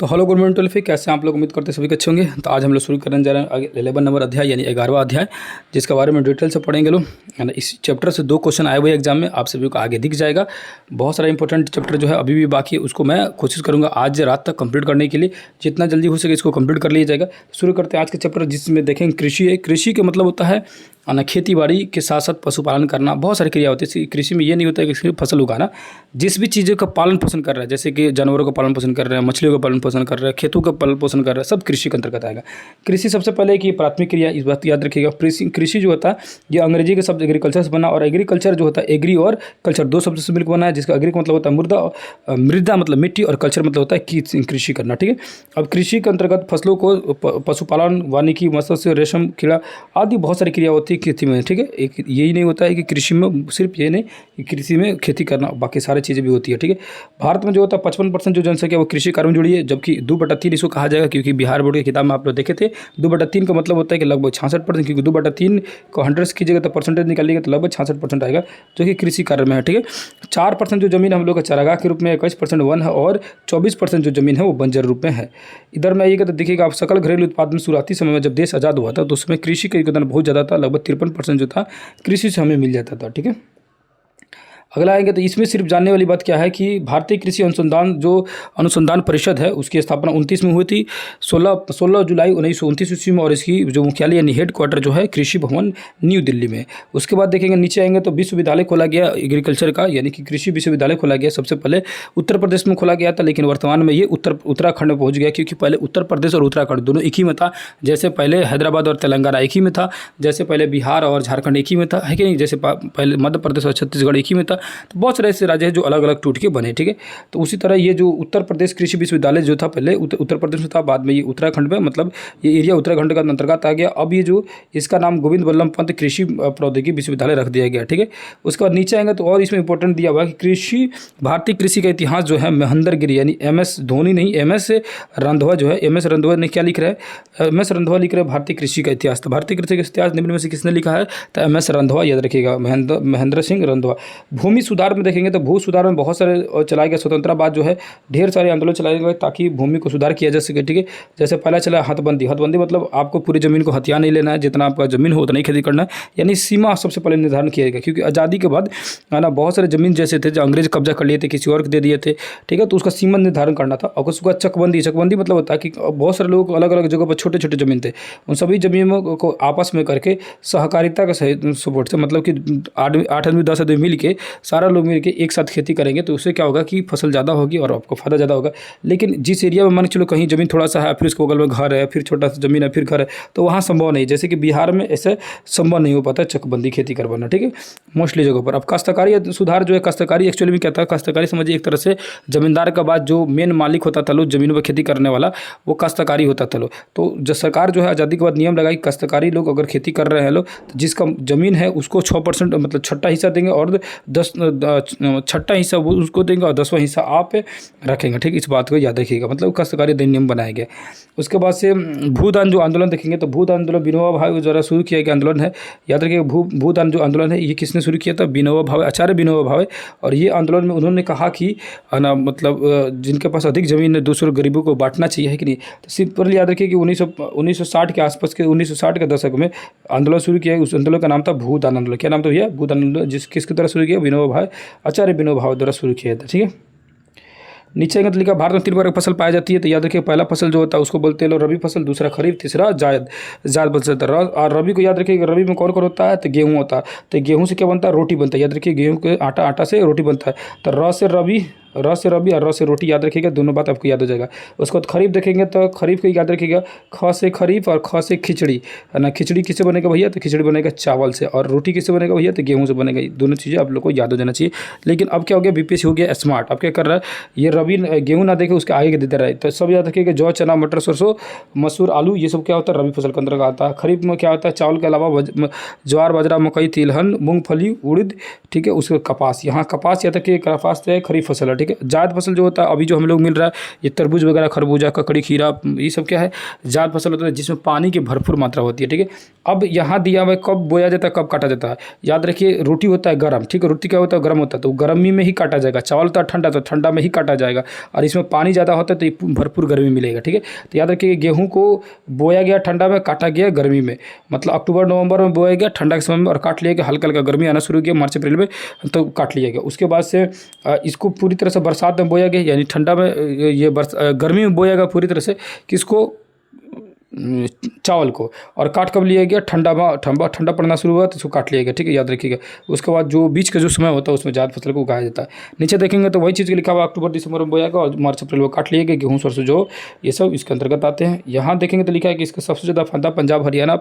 तो hello government 12 कैसे हैं आप लोग। उम्मीद करते हैं सभी अच्छे होंगे। तो आज हम लोग शुरू करने जा रहे हैं 11 नंबर अध्याय यानी 11वां अध्याय, जिसके बारे में डिटेल से पढ़ेंगे लोग, है ना। इस चैप्टर से 2 क्वेश्चन आए हुए एग्जाम में, आप सभी को आगे दिख जाएगा। बहुत सारा इंपॉर्टेंट चैप्टर जो है अभी भी बाकी है, उसको मैं कोशिश करूँगा आज रात तक कंप्लीट करने के लिए, जितना जल्दी हो सके इसको कंप्लीट कर लिया जाएगा। शुरू करते हैं आज के चैप्टर, जिसमें देखेंगे कृषि है। कृषि का मतलब होता है ना खेती बाड़ी के साथ साथ पशुपालन करना। बहुत सारी क्रिया होती है कृषि में। ये नहीं होता है कि सिर्फ फसल उगाना, जिस भी चीज़ों का पालन पोषण कर रहा है, जैसे कि जानवरों का पालन पोषण कर रहे हैं, मछलियों का पालन पोषण कर रहे हैं, खेतों का पालन पोषण कर रहे हैं, सब कृषि के अंतर्गत आएगा। कृषि सबसे पहले कि प्राथमिक क्रिया, इस बात याद रखिएगा। कृषि जो होता है ये अंग्रेजी के शब्द एग्रीकल्चर से बना, और एग्रीकल्चर जो होता है एग्री और कल्चर 2 शब्द से मिलकर बना है, जिसका एग्री का मतलब होता है मृदा मतलब मिट्टी, और कल्चर मतलब होता है कृषि करना। ठीक है। अब कृषि के अंतर्गत फसलों को पशुपालन, वानिकी, मत्स्य, रेशम कीड़ा आदि बहुत सारी क्रिया होती है खेती में। ठीक है। एक यही नहीं होता है कि कृषि में सिर्फ ये नहीं कि कृषि में खेती करना, बाकी सारी चीज़ें भी होती है। ठीक है। भारत में जो होता है 55% जो जनसंख्या वो कृषि कार्य में जुड़ी है, जबकि 2/3 इसको कहा जाएगा, क्योंकि बिहार बोर्ड की किताब में आप लोग देखे थे 2/3 का मतलब होता है कि लगभग 66%, क्योंकि 2/3 को 100 से कीजिएगा तो परसेंटेज निकालिएगा तो लगभग 66% आएगा, जो कि कृषि कार्य में है। ठीक है। 4% जो जमीन हम लोग का चारागाह के रूप में, 21% वन है, और 24% जो जमीन है वो बंजर रूप में है। इधर में आइएगा तो देखिएगा आप, सकल घरेलू उत्पादन शुरुआती समय में जब देश आज़ाद हुआ था तो उसमें कृषि का योगदान बहुत ज़्यादा था, लगभग 53% जो था कृषि से हमें मिल जाता था। ठीक है। अगला आएंगे तो इसमें सिर्फ जानने वाली बात क्या है कि भारतीय कृषि अनुसंधान परिषद है, उसकी स्थापना 29 में हुई थी, 16 जुलाई 1929 ईस्वी में, और इसकी जो मुख्यालय यानी हेड क्वार्टर जो है कृषि भवन न्यू दिल्ली में। उसके बाद देखेंगे नीचे आएंगे तो विश्वविद्यालय खोला गया एग्रीकल्चर का, यानी कि कृषि विश्वविद्यालय खोला गया। सबसे पहले उत्तर प्रदेश में खोला गया था, लेकिन वर्तमान में ये उत्तराखंड में पहुँच गया, क्योंकि पहले उत्तर प्रदेश और उत्तराखंड दोनों एक ही में था। जैसे पहले हैदराबाद और तेलंगाना एक ही में था, जैसे पहले बिहार और झारखंड एक ही में था, है कि नहीं, जैसे पहले मध्य प्रदेश और छत्तीसगढ़ एक ही में था। तो बहुत सारे ऐसे राज्य हैं जो अलग अलग टूट के बने। ठीक है। तो उसी तरह ये जो उत्तर प्रदेश कृषि विश्वविद्यालय जो था पहले उत्तर प्रदेश में था, बाद में ये उत्तराखंड में, मतलब ये एरिया उत्तराखंड का अंतर्गत आ गया। अब ये जो इसका नाम गोविंद बल्लभ पंत कृषि प्रौद्योगिकी विश्वविद्यालय रख दिया गया। ठीक है। उसके बाद नीचे आएंगे तो और इसमें इंपॉर्टेंट दिया हुआ है कि भारतीय कृषि का इतिहास जो है महेंद्रगिरी, यानी MS धोनी नहीं, MS रंधवा जो है, MS रंधवा ने क्या लिख रहा है, MS रंधवा लिख रहे हैं भारतीय कृषि का इतिहास। तो भारतीय कृषि का इतिहास निम्न में से किसने लिखा है, तो MS रंधवा, याद रखिएगा, महेंद्र सिंह रंधवा। भूमि सुधार में देखेंगे तो भू सुधार में बहुत सारे चलाए गए, स्वतंत्रता बाद जो है ढेर सारे आंदोलन चलाए गए ताकि भूमि को सुधार किया जा सके। ठीक है। जैसे पहला चला हथबंदी मतलब आपको पूरी जमीन को हथिया नहीं लेना है, जितना आपका जमीन हो उतना ही खेती करना है, यानी सीमा सबसे पहले निर्धारण किया गया, क्योंकि आज़ादी के बाद है ना बहुत सारे जमीन जैसे थे जो अंग्रेज कब्जा कर लिए थे, किसी और को दे दिए थे। ठीक है। तो उसका सीमा निर्धारण करना था। और उसके बाद चकबंदी मतलब होता है कि बहुत सारे लोग अलग अलग जगहों पर छोटे छोटे जमीन थे, उन सभी जमीनों को आपस में करके सहकारिता का सपोर्ट से, मतलब कि 8 आदमी 10 आदमी मिल के, सारा लोग मिल के एक साथ खेती करेंगे तो उससे क्या होगा कि फसल ज़्यादा होगी और आपको फायदा ज़्यादा होगा। लेकिन जिस एरिया में मान के चलो कहीं ज़मीन थोड़ा सा है, फिर उसके बगल में घर है, फिर छोटा सा ज़मीन है, फिर घर है, तो वहाँ संभव नहीं, जैसे कि बिहार में ऐसे संभव नहीं हो पाता चकबंदी खेती करवाना। ठीक है। मोस्टली जगहों पर। अब काश्तकारी सुधार जो है, काश्तकारी एक्चुअली में क्या था, काश्तकारी समझिए एक तरह से जमींदार का बाद जो मेन मालिक होता था लो जमीन पर खेती करने वाला, वो काश्तकारी होता था लो। तो जो सरकार जो है आज़ादी के बाद नियम लगाई, काश्तकारी लोग अगर खेती कर रहे हैं लोग, तो जिसका ज़मीन है उसको 6% मतलब छठा हिस्सा देंगे, और 10 छठा हिस्सा वो उसको देंगे, और 10वां हिस्सा आप रखेंगे। ठीक। इस बात को याद रखिएगा, मतलब काश्तकारी अधिनियम बनाया गया। उसके बाद से भूदान जो आंदोलन देखेंगे तो भूदान आंदोलन विनोबा भावे द्वारा शुरू किया गया आंदोलन है। याद रखिएगा भूदान जो आंदोलन है ये किसने शुरू किया था, विनोबा भावे, आचार्य विनोबा भावे। और ये आंदोलन में उन्होंने कहा कि ना मतलब जिनके पास अधिक जमीन है दूसरे गरीबों को बांटना चाहिए, है कि नहीं। तो सिंपल याद रखिए कि 1960 के आसपास के 1960 के दशक में आंदोलन शुरू किया। उस आंदोलन का नाम था भूदान आंदोलन। क्या नाम था भैया, भूदान आंदोलन। किसके द्वारा शुरू किया, विनोबा भावे, आचार्य विनोबा भावे द्वारा शुरू किया था। ठीक है। नीचे आएंगे तो लिखा भारत में 3 प्रकार की फसल पाई जाती है। तो याद रखिए पहला फसल जो होता है उसको बोलते हैं लोग रबी फसल, दूसरा खरीफ, तीसरा जायद फसल होता है। और रबी को याद रखिए रबी में कौन कौन होता है, तो गेहूँ होता है। तो गेहूँ से क्या बनता है, रोटी बनता है। याद रखिए गेहूँ के आटा से रोटी बनता है। तो र से रबी और र से रोटी, याद रखिएगा, दोनों बात आपको याद हो जाएगा। उसके बाद खरीफ देखेंगे तो खरीफ को याद रखिएगा ख से खरीफ और ख से खिचड़ी, है ना। खिचड़ी किससे बनेगा भैया, तो खिचड़ी बनेगा चावल से, और रोटी किससे बनेगा भैया, तो गेहूँ से बनेगा। दोनों चीज़ें आप लोग को याद हो जाना चाहिए। लेकिन अब क्या हो गया, BPSC हो गया स्मार्ट। अब क्या कर रहा है, ये रबी गेहूँ ना देखे उसके आगे देते रहे। तो सब याद रखिएगा जौ, चना, मटर, सरसों, मसूर, आलू, ये सब क्या होता है, रबी फसल के अंतर्गत आता है। खरीफ में क्या होता है, चावल के अलावा ज्वार, बाजरा, मकई, तिलहन, मूंगफली, उड़द। ठीक है। उसके कपास, यहाँ कपास याद रखिए, कपास तो खरीफ फसल है। ठीक है। जायद फसल जो होता है अभी जो हम लोग मिल रहा है ये तरबूज वगैरह, खरबूजा, ककड़ी, खीरा, ये सब क्या है जायद फसल होता है जिसमें पानी की भरपूर मात्रा होती है, ठीक है। अब यहाँ दिया हुआ कब बोया जाता है, कब काटा जाता है, याद रखिए। रोटी होता है गर्म, ठीक है, रोटी क्या होता है गर्म होता है, तो गर्मी में ही काटा जाएगा। चावल होता है ठंडा, तो ठंडा में ही काटा जाएगा। और इसमें पानी ज़्यादा होता है तो ये भरपूर गर्मी मिलेगा, ठीक है। तो याद रखिए गेहूँ को बोया गया ठंडा में, काटा गया गर्मी में, मतलब अक्टूबर नवंबर में बोया गया ठंडा के समय में और काट लिया गया हल्का हल्का गर्मी आना शुरू किया मार्च अप्रैल में, तो काट लिया गया। उसके बाद से इसको पूरी तरह से बरसात में बोया गया, यानी ठंडा में ये गर्मी में बोया गया पूरी तरह से किसको, चावल को। और काट कब लिया गया, ठंडा पड़ना शुरू हुआ तो उसको काट लिया गया, ठीक है, याद रखिएगा। उसके बाद जो बीच का जो समय होता है उसमें जायद फसल को उगाया जाता है। नीचे देखेंगे तो वही चीज़ लिखा हुआ अक्टूबर दिसंबर में बोया गया और मार्च अप्रैल में काट लिया गया। गेहूँ सरसों जो ये सब इसके अंतर्गत आते हैं। यहाँ देखेंगे तो लिखा है कि इसका सबसे ज़्यादा फायदा पंजाब, हरियाणा,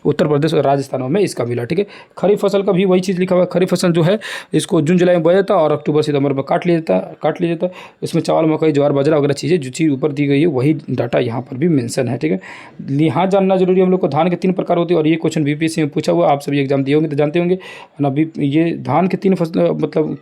उत्तर प्रदेश और राजस्थानों में इसका मिला, ठीक है। खरीफ फसल का भी वही चीज़ लिखा हुआ है। खरीफ फसल जो है इसको जून जुलाई में बोया जाता है और अक्टूबर सितंबर में काट लिया जाता है। इसमें चावल, मकई, ज्वार, बाजरा वगैरह चीज़ें जो चीज़ ऊपर दी गई है वही डाटा यहाँ पर भी मेंशन है, ठीक है। यहाँ जानना जरूरी हम लोग को धान के 3 प्रकार होते हैं और ये क्वेश्चन बीपीएससी में पूछा हुआ, आप सभी एग्जाम दिए होंगे तो जानते होंगे ना। ये धान के 3 फसल मतलब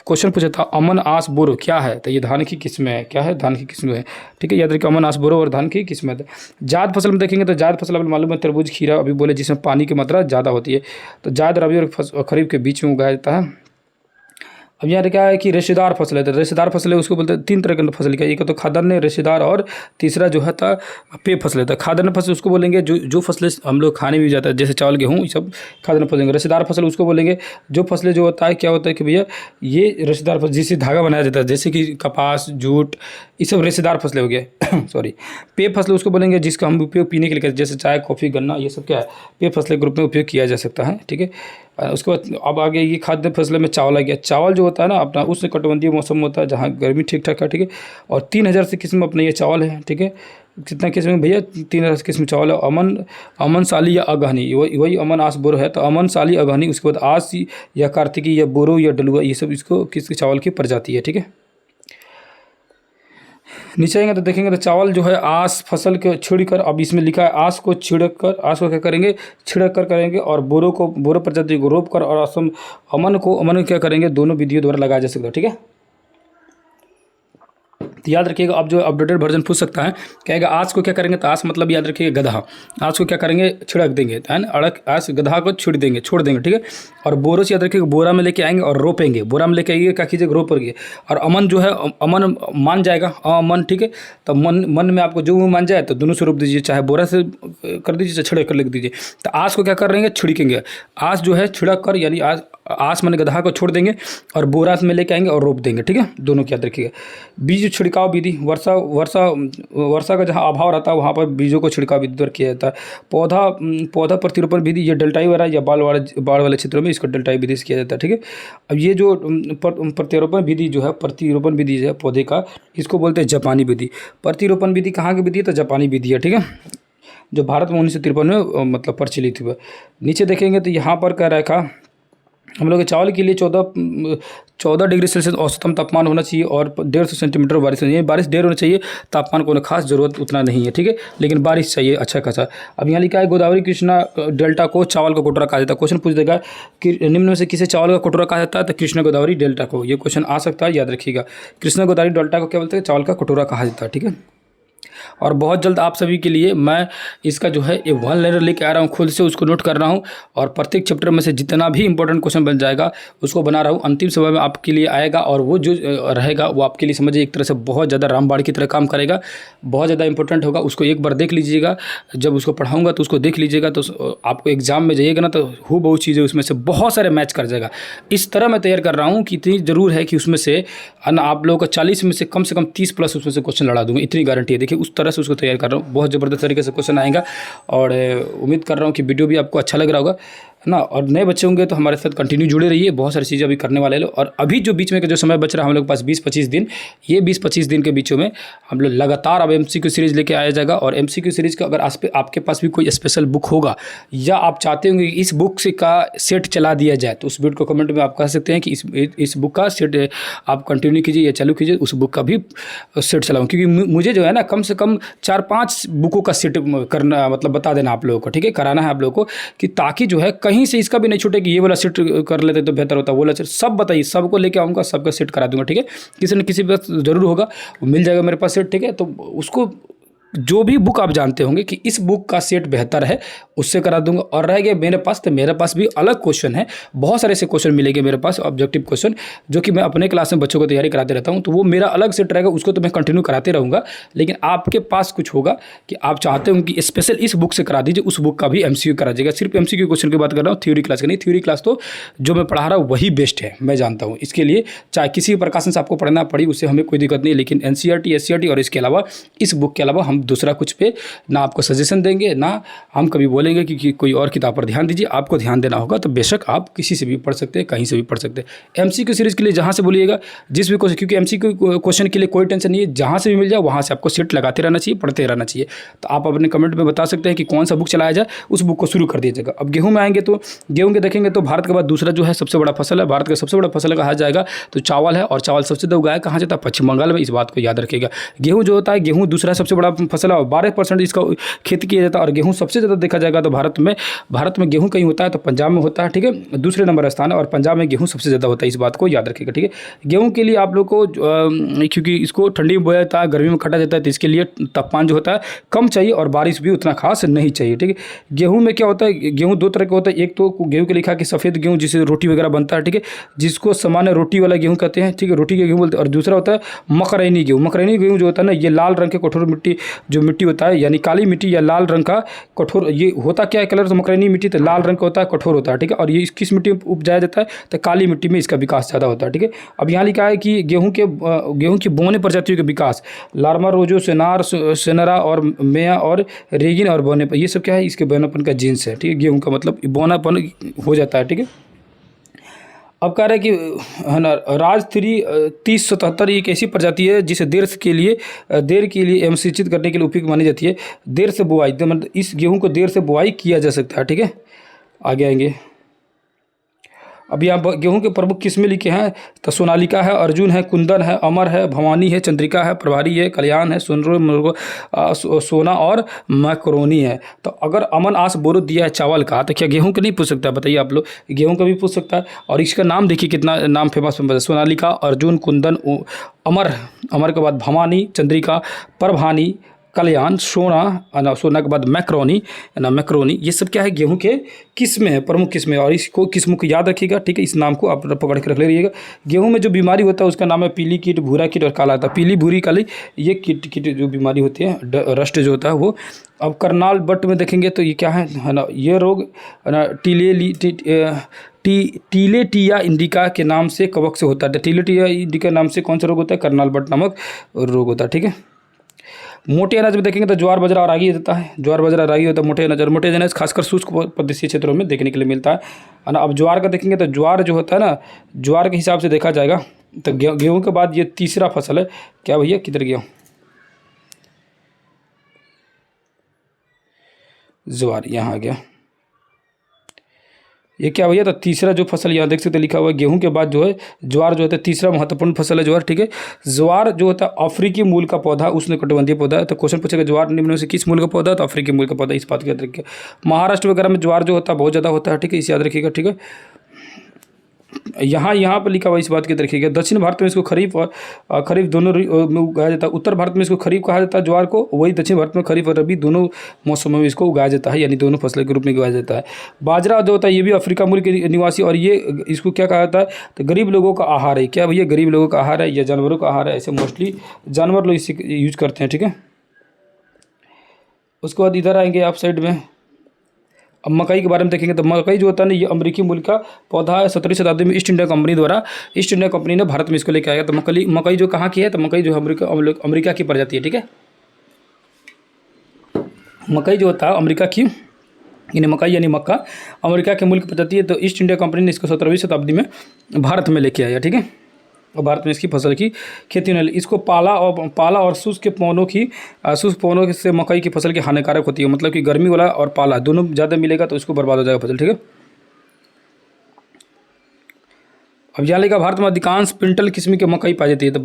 क्वेश्चन पूछा था अमन, आस, बोरो क्या है, तो ये धान की किस्में है। क्या है, धान की किस्में है, ठीक है, याद रखिए अमन, आस, बोरो और धान की किस्में है। जायद फसल में देखेंगे तो जायद फसल मालूम है तरबूज, खीरा अभी बोले जिसमें पानी की मात्रा ज़्यादा होती है। तो जायद रबी और खरीफ के बीच में उगाया जाता है। अब यहाँ क्या है कि रेशेदार फसल है, तो रेशेदार फसल है उसको बोलते हैं 3 तरह की फसल का, एक तो खाद्यान्न, रेशेदार और तीसरा जो है था पेय फसल है। तो खाद्यान्न फसल उसको बोलेंगे जो फसलें हम लोग खाने में भी जाता है जैसे चावल, गेहूँ, ये सब खाद्यान्न फसल। रेशेदार फसल उसको बोलेंगे जो फसलें जो होता है क्या होता है कि भैया ये रेशेदार फसल जिससे धागा बनाया जाता है जैसे कि कपास, जूट, ये सब रेशेदार फसलें हो गए सॉरी। पेय फसल उसको बोलेंगे जिसका हम उपयोग पीने के लिए करते हैं जैसे चाय, कॉफ़ी, गन्ना, ये सब क्या है पेय फसलें के रूप में उपयोग किया जा सकता है, ठीक है। उसके बाद अब आगे ये खाद्य फसल में चावल आ गया। चावल जो होता है ना अपना उष्ण कटिबंधीय मौसम होता है जहाँ गर्मी ठीक ठाक है, ठीक है। और 3000 से किस्म अपने ये चावल है, ठीक है। कितना किस्म भैया, 3000 किस्म चावल है। अमन, साली या अगहनी, वही अमन, आस, बोरो है। तो अमन, साली, अगहनी, उसके बाद आस या कार्तिकी या बोरो या डलुआ, ये सब इसको किस चावल की प्रजाति है, ठीक है। नीचे आएंगे तो देखेंगे तो चावल जो है आस फसल के छिड़कर, अब इसमें लिखा है आस को क्या करेंगे, छिड़क कर करेंगे। और बोरो प्रजाति को रोप कर और अमन क्या करेंगे, दोनों विधियों द्वारा लगाया जा सकता है, ठीक है। तो याद रखिएगा अब जो अपडेटेड वर्जन पूछ सकता है कहेगा आज को क्या करेंगे, तो आज मतलब याद रखिएगा गधा, आज को क्या करेंगे छिड़क देंगे, है ना, आज गधा को छोड़ देंगे, ठीक है। और बोरो से याद रखिएगा बोरा में लेके आएंगे और रोपेंगे, बोरा में लेके आइए क्या कीजिएगा रोपेंगे। और अमन जो है अमन मान जाएगा अमन, ठीक है। तो मन में आपको जो मान जाए तो दोनों से रोप दीजिए, चाहे बोरा से कर दीजिए चाहे छिड़क कर लिख दीजिए। तो आज को क्या कर रहे हैं छिड़केंगे, आज जो है छिड़क कर यानी आज मैंने गधा को छोड़ देंगे और बोरा में लेके आएंगे और रोप देंगे, ठीक है, दोनों की याद रखिएगा। बीज छिड़काव विधि, वर्षा का जहाँ अभाव रहता है वहाँ पर बीजों को छिड़काव विधि द्वारा किया जाता है। पौधा प्रतिरोपण विधि, ये डेल्टाई वाला या बाढ़ वाले क्षेत्रों में इसको डेल्टाई विधि से किया जाता है, ठीक है। अब ये जो प्रतिरोपण विधि जो है पौधे का, इसको बोलते हैं जापानी विधि। प्रतिरोपण विधि कहाँ की विधि है, तो जापानी विधि है, ठीक है, जो भारत में 1953 में मतलब प्रचलित हुआ। नीचे देखेंगे तो यहाँ पर कह रखा हम लोग के चावल के लिए 14 डिग्री सेल्सियस औसतम तापमान होना चाहिए और 150 सेंटीमीटर बारिश होनी चाहिए। बारिश देर होनी चाहिए, तापमान को खास जरूरत उतना नहीं है, ठीक है, लेकिन बारिश चाहिए अच्छा खासा। अब यहाँ लिखा है गोदावरी कृष्णा डेल्टा को चावल का कटोरा कहा जाता है। क्वेश्चन पूछ देगा कि निम्न में से किसे चावल का कटोरा कहा जाता है, तो कृष्णा गोदावरी डेल्टा को, ये क्वेश्चन आ सकता है, याद रखिएगा। कृष्णा गोदावरी डेल्टा को क्या बोलते हैं, चावल का कटोरा कहा जाता है, ठीक है। और बहुत जल्द आप सभी के लिए मैं इसका जो है एक 1 लाइनर लेके आ रहा हूँ, खुद से उसको नोट कर रहा हूँ और प्रत्येक चैप्टर में से जितना भी इंपॉर्टेंट क्वेश्चन बन जाएगा उसको बना रहा हूँ। अंतिम समय में आपके लिए आएगा और वो जो रहेगा वो आपके लिए समझिए एक तरह से बहुत ज़्यादा रामबाण की तरह काम करेगा, बहुत ज़्यादा इंपॉर्टेंट होगा। उसको एक बार देख लीजिएगा, जब उसको पढ़ाऊँगा तो उसको देख लीजिएगा, तो आपको एग्जाम में जाइएगा ना तो बहुत चीज़ें उसमें से बहुत सारे मैच कर जाएगा। इस तरह मैं तैयार कर रहा हूँ कि इतनी ज़रूर है कि उसमें से आप लोगों का 40 में से कम 30 प्लस उसमें से क्वेश्चन लड़ा दूँगा, इतनी गारंटी है। देखिए उस तरह से उसको तैयार कर रहा हूँ, बहुत ज़बरदस्त तरीके से क्वेश्चन आएगा और उम्मीद कर रहा हूँ कि वीडियो भी आपको अच्छा लग रहा होगा, है ना। और नए बच्चे होंगे तो हमारे साथ कंटिन्यू जुड़े रहिए, बहुत सारी चीज़ें अभी करने वाले लोग। और अभी जो बीच में का जो समय बच रहा है हम लोग के पास 20-25 दिन, ये 20-25 दिन के बीचों में हम लोग लगातार अब MCQ सीरीज़ लेके आया जाएगा। और MCQ सीरीज़ का अगर आपके पास भी कोई स्पेशल बुक होगा या आप चाहते होंगे कि इस बुक से का सेट चला दिया जाए, तो उस वीडियो को कमेंट में आप कह सकते हैं कि इस बुक का सेट आप कंटिन्यू कीजिए या चालू कीजिए, उस बुक का भी सेट चलाऊँ। क्योंकि मुझे जो है ना कम से कम 4-5 बुकों का सेट करना, मतलब बता देना आप लोगों को, ठीक है, कराना है आप लोगों को, कि ताकि जो है कहीं से इसका भी नहीं छूटे कि ये वाला सेट कर लेते तो बेहतर होता, वो वाला सेट सब बताइए, सबको लेके आऊँगा, सबका सेट करा दूंगा, ठीक है। किसी न किसी वक्त ज़रूर होगा, वो मिल जाएगा मेरे पास सेट, ठीक है। तो उसको जो भी बुक आप जानते होंगे कि इस बुक का सेट बेहतर है, उससे करा दूंगा। और रह गया मेरे पास, तो मेरे पास भी अलग क्वेश्चन है, बहुत सारे ऐसे क्वेश्चन मिलेंगे मेरे पास, ऑब्जेक्टिव क्वेश्चन, जो कि मैं अपने क्लास में बच्चों को तैयारी कराते रहता हूं, तो वो मेरा अलग सेट रहेगा, उसको तो मैं कंटिन्यू कराते रहूँगा। लेकिन आपके पास कुछ होगा कि आप चाहते हो कि स्पेशल इस बुक से करा दीजिए, उस बुक का भी MCQ करा दीजिएगा। सिर्फ MCQ क्वेश्चन की बात कर रहा हूँ, थ्योरी क्लास की नहीं। थ्योरी क्लास तो जो मैं पढ़ा रहा हूँ वही बेस्ट है, मैं जानता हूँ। इसके लिए चाहे किसी भी प्रकाशन से आपको पढ़ना पड़ी, उससे हमें कोई दिक्कत नहीं है, लेकिन NCERT SCERT और इसके अलावा, इस बुक के अलावा हम दूसरा कुछ पे ना आपको सजेशन देंगे, ना हम कभी बोलेंगे कि कोई और किताब पर ध्यान दीजिए। आपको ध्यान देना होगा तो बेशक आप किसी से भी पढ़ सकते हैं, कहीं से भी पढ़ सकते हैं। MCQ सीरीज़ के लिए जहाँ से बोलिएगा, जिस भी क्वेश्चन, क्योंकि MCQ क्वेश्चन के लिए कोई टेंशन नहीं है, जहाँ से भी मिल जाए वहाँ से आपको सेट लगाते रहना चाहिए, पढ़ते रहना चाहिए। तो आप अपने कमेंट में बता सकते हैं कि कौन सा बुक चलाया जाए, उस बुक को शुरू कर दीजिएगा। अब गेहूँ में आएंगे तो गेहूँ के देखेंगे तो भारत के बाद दूसरा जो है सबसे बड़ा फसल है, भारत का सबसे बड़ा फसल कहा जाएगा तो चावल है, और चावल सबसे ज़्यादा उगाया कहाँ जाता है, पश्चिम बंगाल में। इस बात को याद रखिएगा। गेहूँ जो होता है, गेहूँ दूसरा सबसे बड़ा फसल है और 12% इसका खेती किया जाता है। और गेहूँ सबसे ज़्यादा देखा जाएगा तो भारत में गेहूँ कहीं होता है तो पंजाब में होता है, ठीक है, दूसरे नंबर स्थान है, और पंजाब में गेहूँ सबसे ज़्यादा होता है। इस बात को याद रखिएगा, ठीक है। गेहूँ के लिए आप लोग को क्योंकि इसको ठंडी में बोया जाता है, गर्मी में काटा जाता है, तो इसके लिए तापमान जो होता है कम चाहिए और बारिश भी उतना खास नहीं चाहिए, ठीक है। गेहूँ में क्या होता है, गेहूँ दो तरह का होता है। एक तो गेहूँ के लिखा कि सफ़ेद गेहूँ जिससे रोटी वगैरह बनता है, ठीक है, जिसको सामान्य रोटी वाला गेहूँ कहते हैं, ठीक है, रोटी के गेहूँ बोलते हैं। और दूसरा होता है मकरैनी गेहूँ। मकरैनी गेहूँ जो होता है ना, ये लाल रंग के कठोर मिट्टी, जो मिट्टी होता है, यानी काली मिट्टी या लाल रंग का कठोर, ये होता क्या है कलर, तो मकरैनी मिट्टी तो लाल रंग का होता है, कठोर होता है, ठीक है। और ये किस मिट्टी में उपजाया जाता है, तो काली मिट्टी में इसका विकास ज़्यादा होता है, ठीक है। अब यहाँ लिखा है कि गेहूँ की बोने प्रजातियों के विकास, लार्मा, रोजो, सेनार, सेनरा और मेया और रेगिन और बोनेपन, ये सब क्या है, इसके बोनापन का जीन्स है, ठीक है। गेहूँ का मतलब बोनापन हो जाता है, ठीक है। अब कह रहे हैं कि है ना, राज 3077 एक ऐसी प्रजाति है जिसे देर के लिए एवं सिंचित करने के लिए उपयुक्त मानी जाती है। देर से बुआई, मतलब इस गेहूं को देर से बुआई किया जा सकता है, ठीक है। आगे आएंगे। अब यहाँ गेहूं के प्रमुख किस्में लिखे हैं, तो सोनालिका है, अर्जुन है, कुंदन है, अमर है, भवानी है, चंद्रिका है, प्रभारी है, कल्याण है, सोना और मैक्रोनी है। तो अगर अमन आस बोरो दिया है चावल का, तो क्या गेहूं का नहीं पूछ सकता, बताइए आप लोग। गेहूं का भी पूछ सकता है। और इसका नाम देखिए कितना नाम फेमस है, सोनालिका, अर्जुन, कुंदन, अमर, अमर के बाद भवानी, चंद्रिका, प्रभानी, कल्याण, सोना के बाद मैक्रोनी ना, मैक्रोनी, ये सब क्या है, गेहूं के किस्में है, प्रमुख किस्में। और इसको किस्मों को याद रखिएगा, ठीक है, इस नाम को आप पकड़ के रख लीजिएगा। गेहूं में जो बीमारी होता है उसका नाम है पीली कीट, भूरा कीट और काला था। पीली, भूरी, काली, ये कीट जो बीमारी होती है, रस्ट जो होता है वो। अब करनाल बट में देखेंगे तो ये क्या है ना, ये रोग ना टीलेटिया इंडिका के नाम से, कवक से होता है। टीलेटिया इंडिका नाम से कौन सा रोग होता है, करनाल बट नामक रोग होता है, ठीक है। मोटे अनाज में देखेंगे तो ज्वार, बाजरा और रागी होता है। ज्वार, बाजरा, रागी होता है मोटे अनाज। मोटे अनाज खासकर शुष्क प्रदेशीय क्षेत्रों में देखने के लिए मिलता है ना। अब ज्वार का देखेंगे तो ज्वार जो होता है ना, ज्वार के हिसाब से देखा जाएगा तो गेहूं के बाद ये तीसरा फसल है। क्या भैया, किधर गया, ज्वार यहाँ आ गया। ये क्या भैया, तो तीसरा जो फसल यहाँ देख सकते लिखा हुआ है, गेहूं के बाद जो है ज्वार जो होता है तीसरा महत्वपूर्ण फसल है ज्वार, ठीक है। ज्वार जो होता है अफ्रीकी मूल का पौधा, उष्णकटिबंधीय पौधा है। तो क्वेश्चन पूछेगा ज्वार निम्न में से किस मूल का पौधा है, तो अफ्रीकी मूल का पौधा। इस बात को याद रखिएगा। महाराष्ट्र वगैरह में ज्वार जो होता है बहुत ज़्यादा होता है, ठीक है, इसे याद रखिएगा, ठीक है। यहाँ पर लिखा हुआ, इस बात की याद रखिएगा। दक्षिण भारत में इसको खरीफ और खरीफ दोनों में उगाया जाता है। उत्तर भारत में इसको खरीफ कहा जाता है ज्वार को, वही दक्षिण भारत में खरीफ और रबी दोनों मौसमों में इसको उगाया जाता है, यानी दोनों फसल के रूप में उगाया जाता है। बाजरा जो होता है ये भी अफ्रीका मूल के निवासी, और ये इसको क्या कहा जाता है, तो गरीब लोगों का आहार है। क्या भैया, गरीब लोगों का आहार है या जानवरों का आहार है, ऐसे मोस्टली जानवर लोग इसे यूज करते हैं, ठीक है। उसके बाद इधर आएंगे आप साइड में। अब मकई के बारे में देखेंगे तो मकई जो होता है ना, ये अमेरिकी मूल का पौधा है। 17वीं शताब्दी में ईस्ट इंडिया कंपनी द्वारा, ईस्ट इंडिया कंपनी ने भारत में इसको लेकर आया। तो मकई जो कहाँ की है, तो मकई जो अमेरिका की प्रजाति है, ठीक है। मकई जो होता है अमेरिका की, यानी मकई यानी मक्का अमेरिका के मूल की प्रजाति है। तो ईस्ट इंडिया कंपनी ने इसको 17वीं शताब्दी में भारत में लेके आया, ठीक है। और भारत में इसकी फसल की खेती होने लगी। इसको पाला और शुष्क पौनों से मकई की फसल की हानिकारक होती है, मतलब कि गर्मी वाला और पाला दोनों ज़्यादा मिलेगा तो इसको बर्बाद हो जाएगा फसल, ठीक है। अब यहाँ लिखा भारत में अधिकांश पिंटल किस्म की मकई पाई जाती है। तो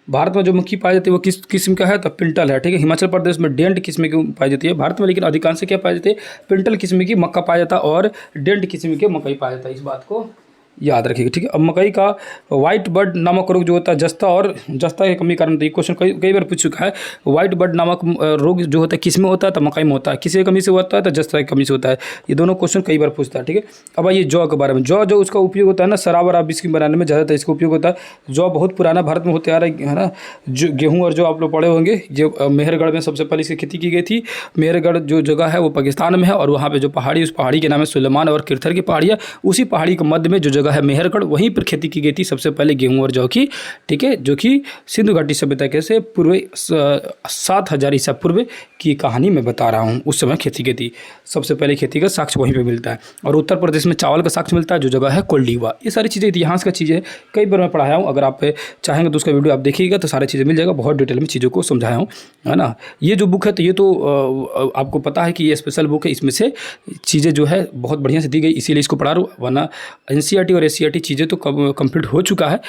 भारत में जो मक्की पाई जाती है वो किस किस्म का है? तो पिंटल है, ठीक है। हिमाचल प्रदेश में डेंट किस्म की पाई जाती है भारत में, लेकिन अधिकांश क्या पाई जाती है? पिंटल किस्म की मक्का पाया जाता है और डेंट किस्म के मकई पाया जाता है। इस बात को याद रखिएगा, ठीक है। अब मकई का व्हाइट बर्ड नामक रोग जो होता है जस्ता और जस्ता की कमी कारण, ये क्वेश्चन कई बार पूछ चुका है। व्हाइट बर्ड नामक रोग जो होता है किस में होता है? तो मकई में होता है। किसी कमी से होता है तो जस्ता की कमी से होता है। ये दोनों क्वेश्चन कई बार पूछता है, ठीक है। अब आइए जौ के बारे में। जौ जो उसका उपयोग होता है ना शराब और बिस्किट बनाने में ज़्यादातर इसका उपयोग होता है। जौ बहुत पुराना भारत में होते आ रहा है ना। जो गेहूँ और जो आप लोग पढ़े होंगे, जो मेहरगढ़ में सबसे पहले इसकी खेती की गई थी। मेहरगढ़ जो जगह है वो पाकिस्तान में है, और वहाँ पे जो पहाड़ी, उस पहाड़ी के नाम है सुलेमान और किरथर की पहाड़ियाँ। उसी पहाड़ी के मध्य में जो जगह है मेहरगढ़, वहीं पर खेती की गई थी सबसे पहले गेहूं और जौ की, ठीक है। जो कि सिंधु घाटी सभ्यता के से पूर्व 7000 ईसा पूर्व की कहानी मैं बता रहा हूं। उस समय खेती की थी सबसे पहले, खेती का साक्ष्य वहीं पे मिलता है। और उत्तर प्रदेश में चावल का साक्ष्य मिलता है, जो जगह है कोल्डीवा। ये सारी चीज़ें इतिहास का चीज़ें कई बार मैं पढ़ाया हूँ। अगर आप चाहेंगे तो उसका वीडियो आप देखिएगा तो सारी चीज़ें मिल जाएगा। बहुत डिटेल में चीज़ों को समझाया हूँ, है ना। ये जो बुक है तो ये तो आपको पता है कि ये स्पेशल बुक है। इसमें से चीज़ें जो है बहुत बढ़िया से दी गई, इसीलिए इसको पढ़ा रहा हूँ। वरना NCERT और SCERT चीज़ें तो कंप्लीट हो चुका है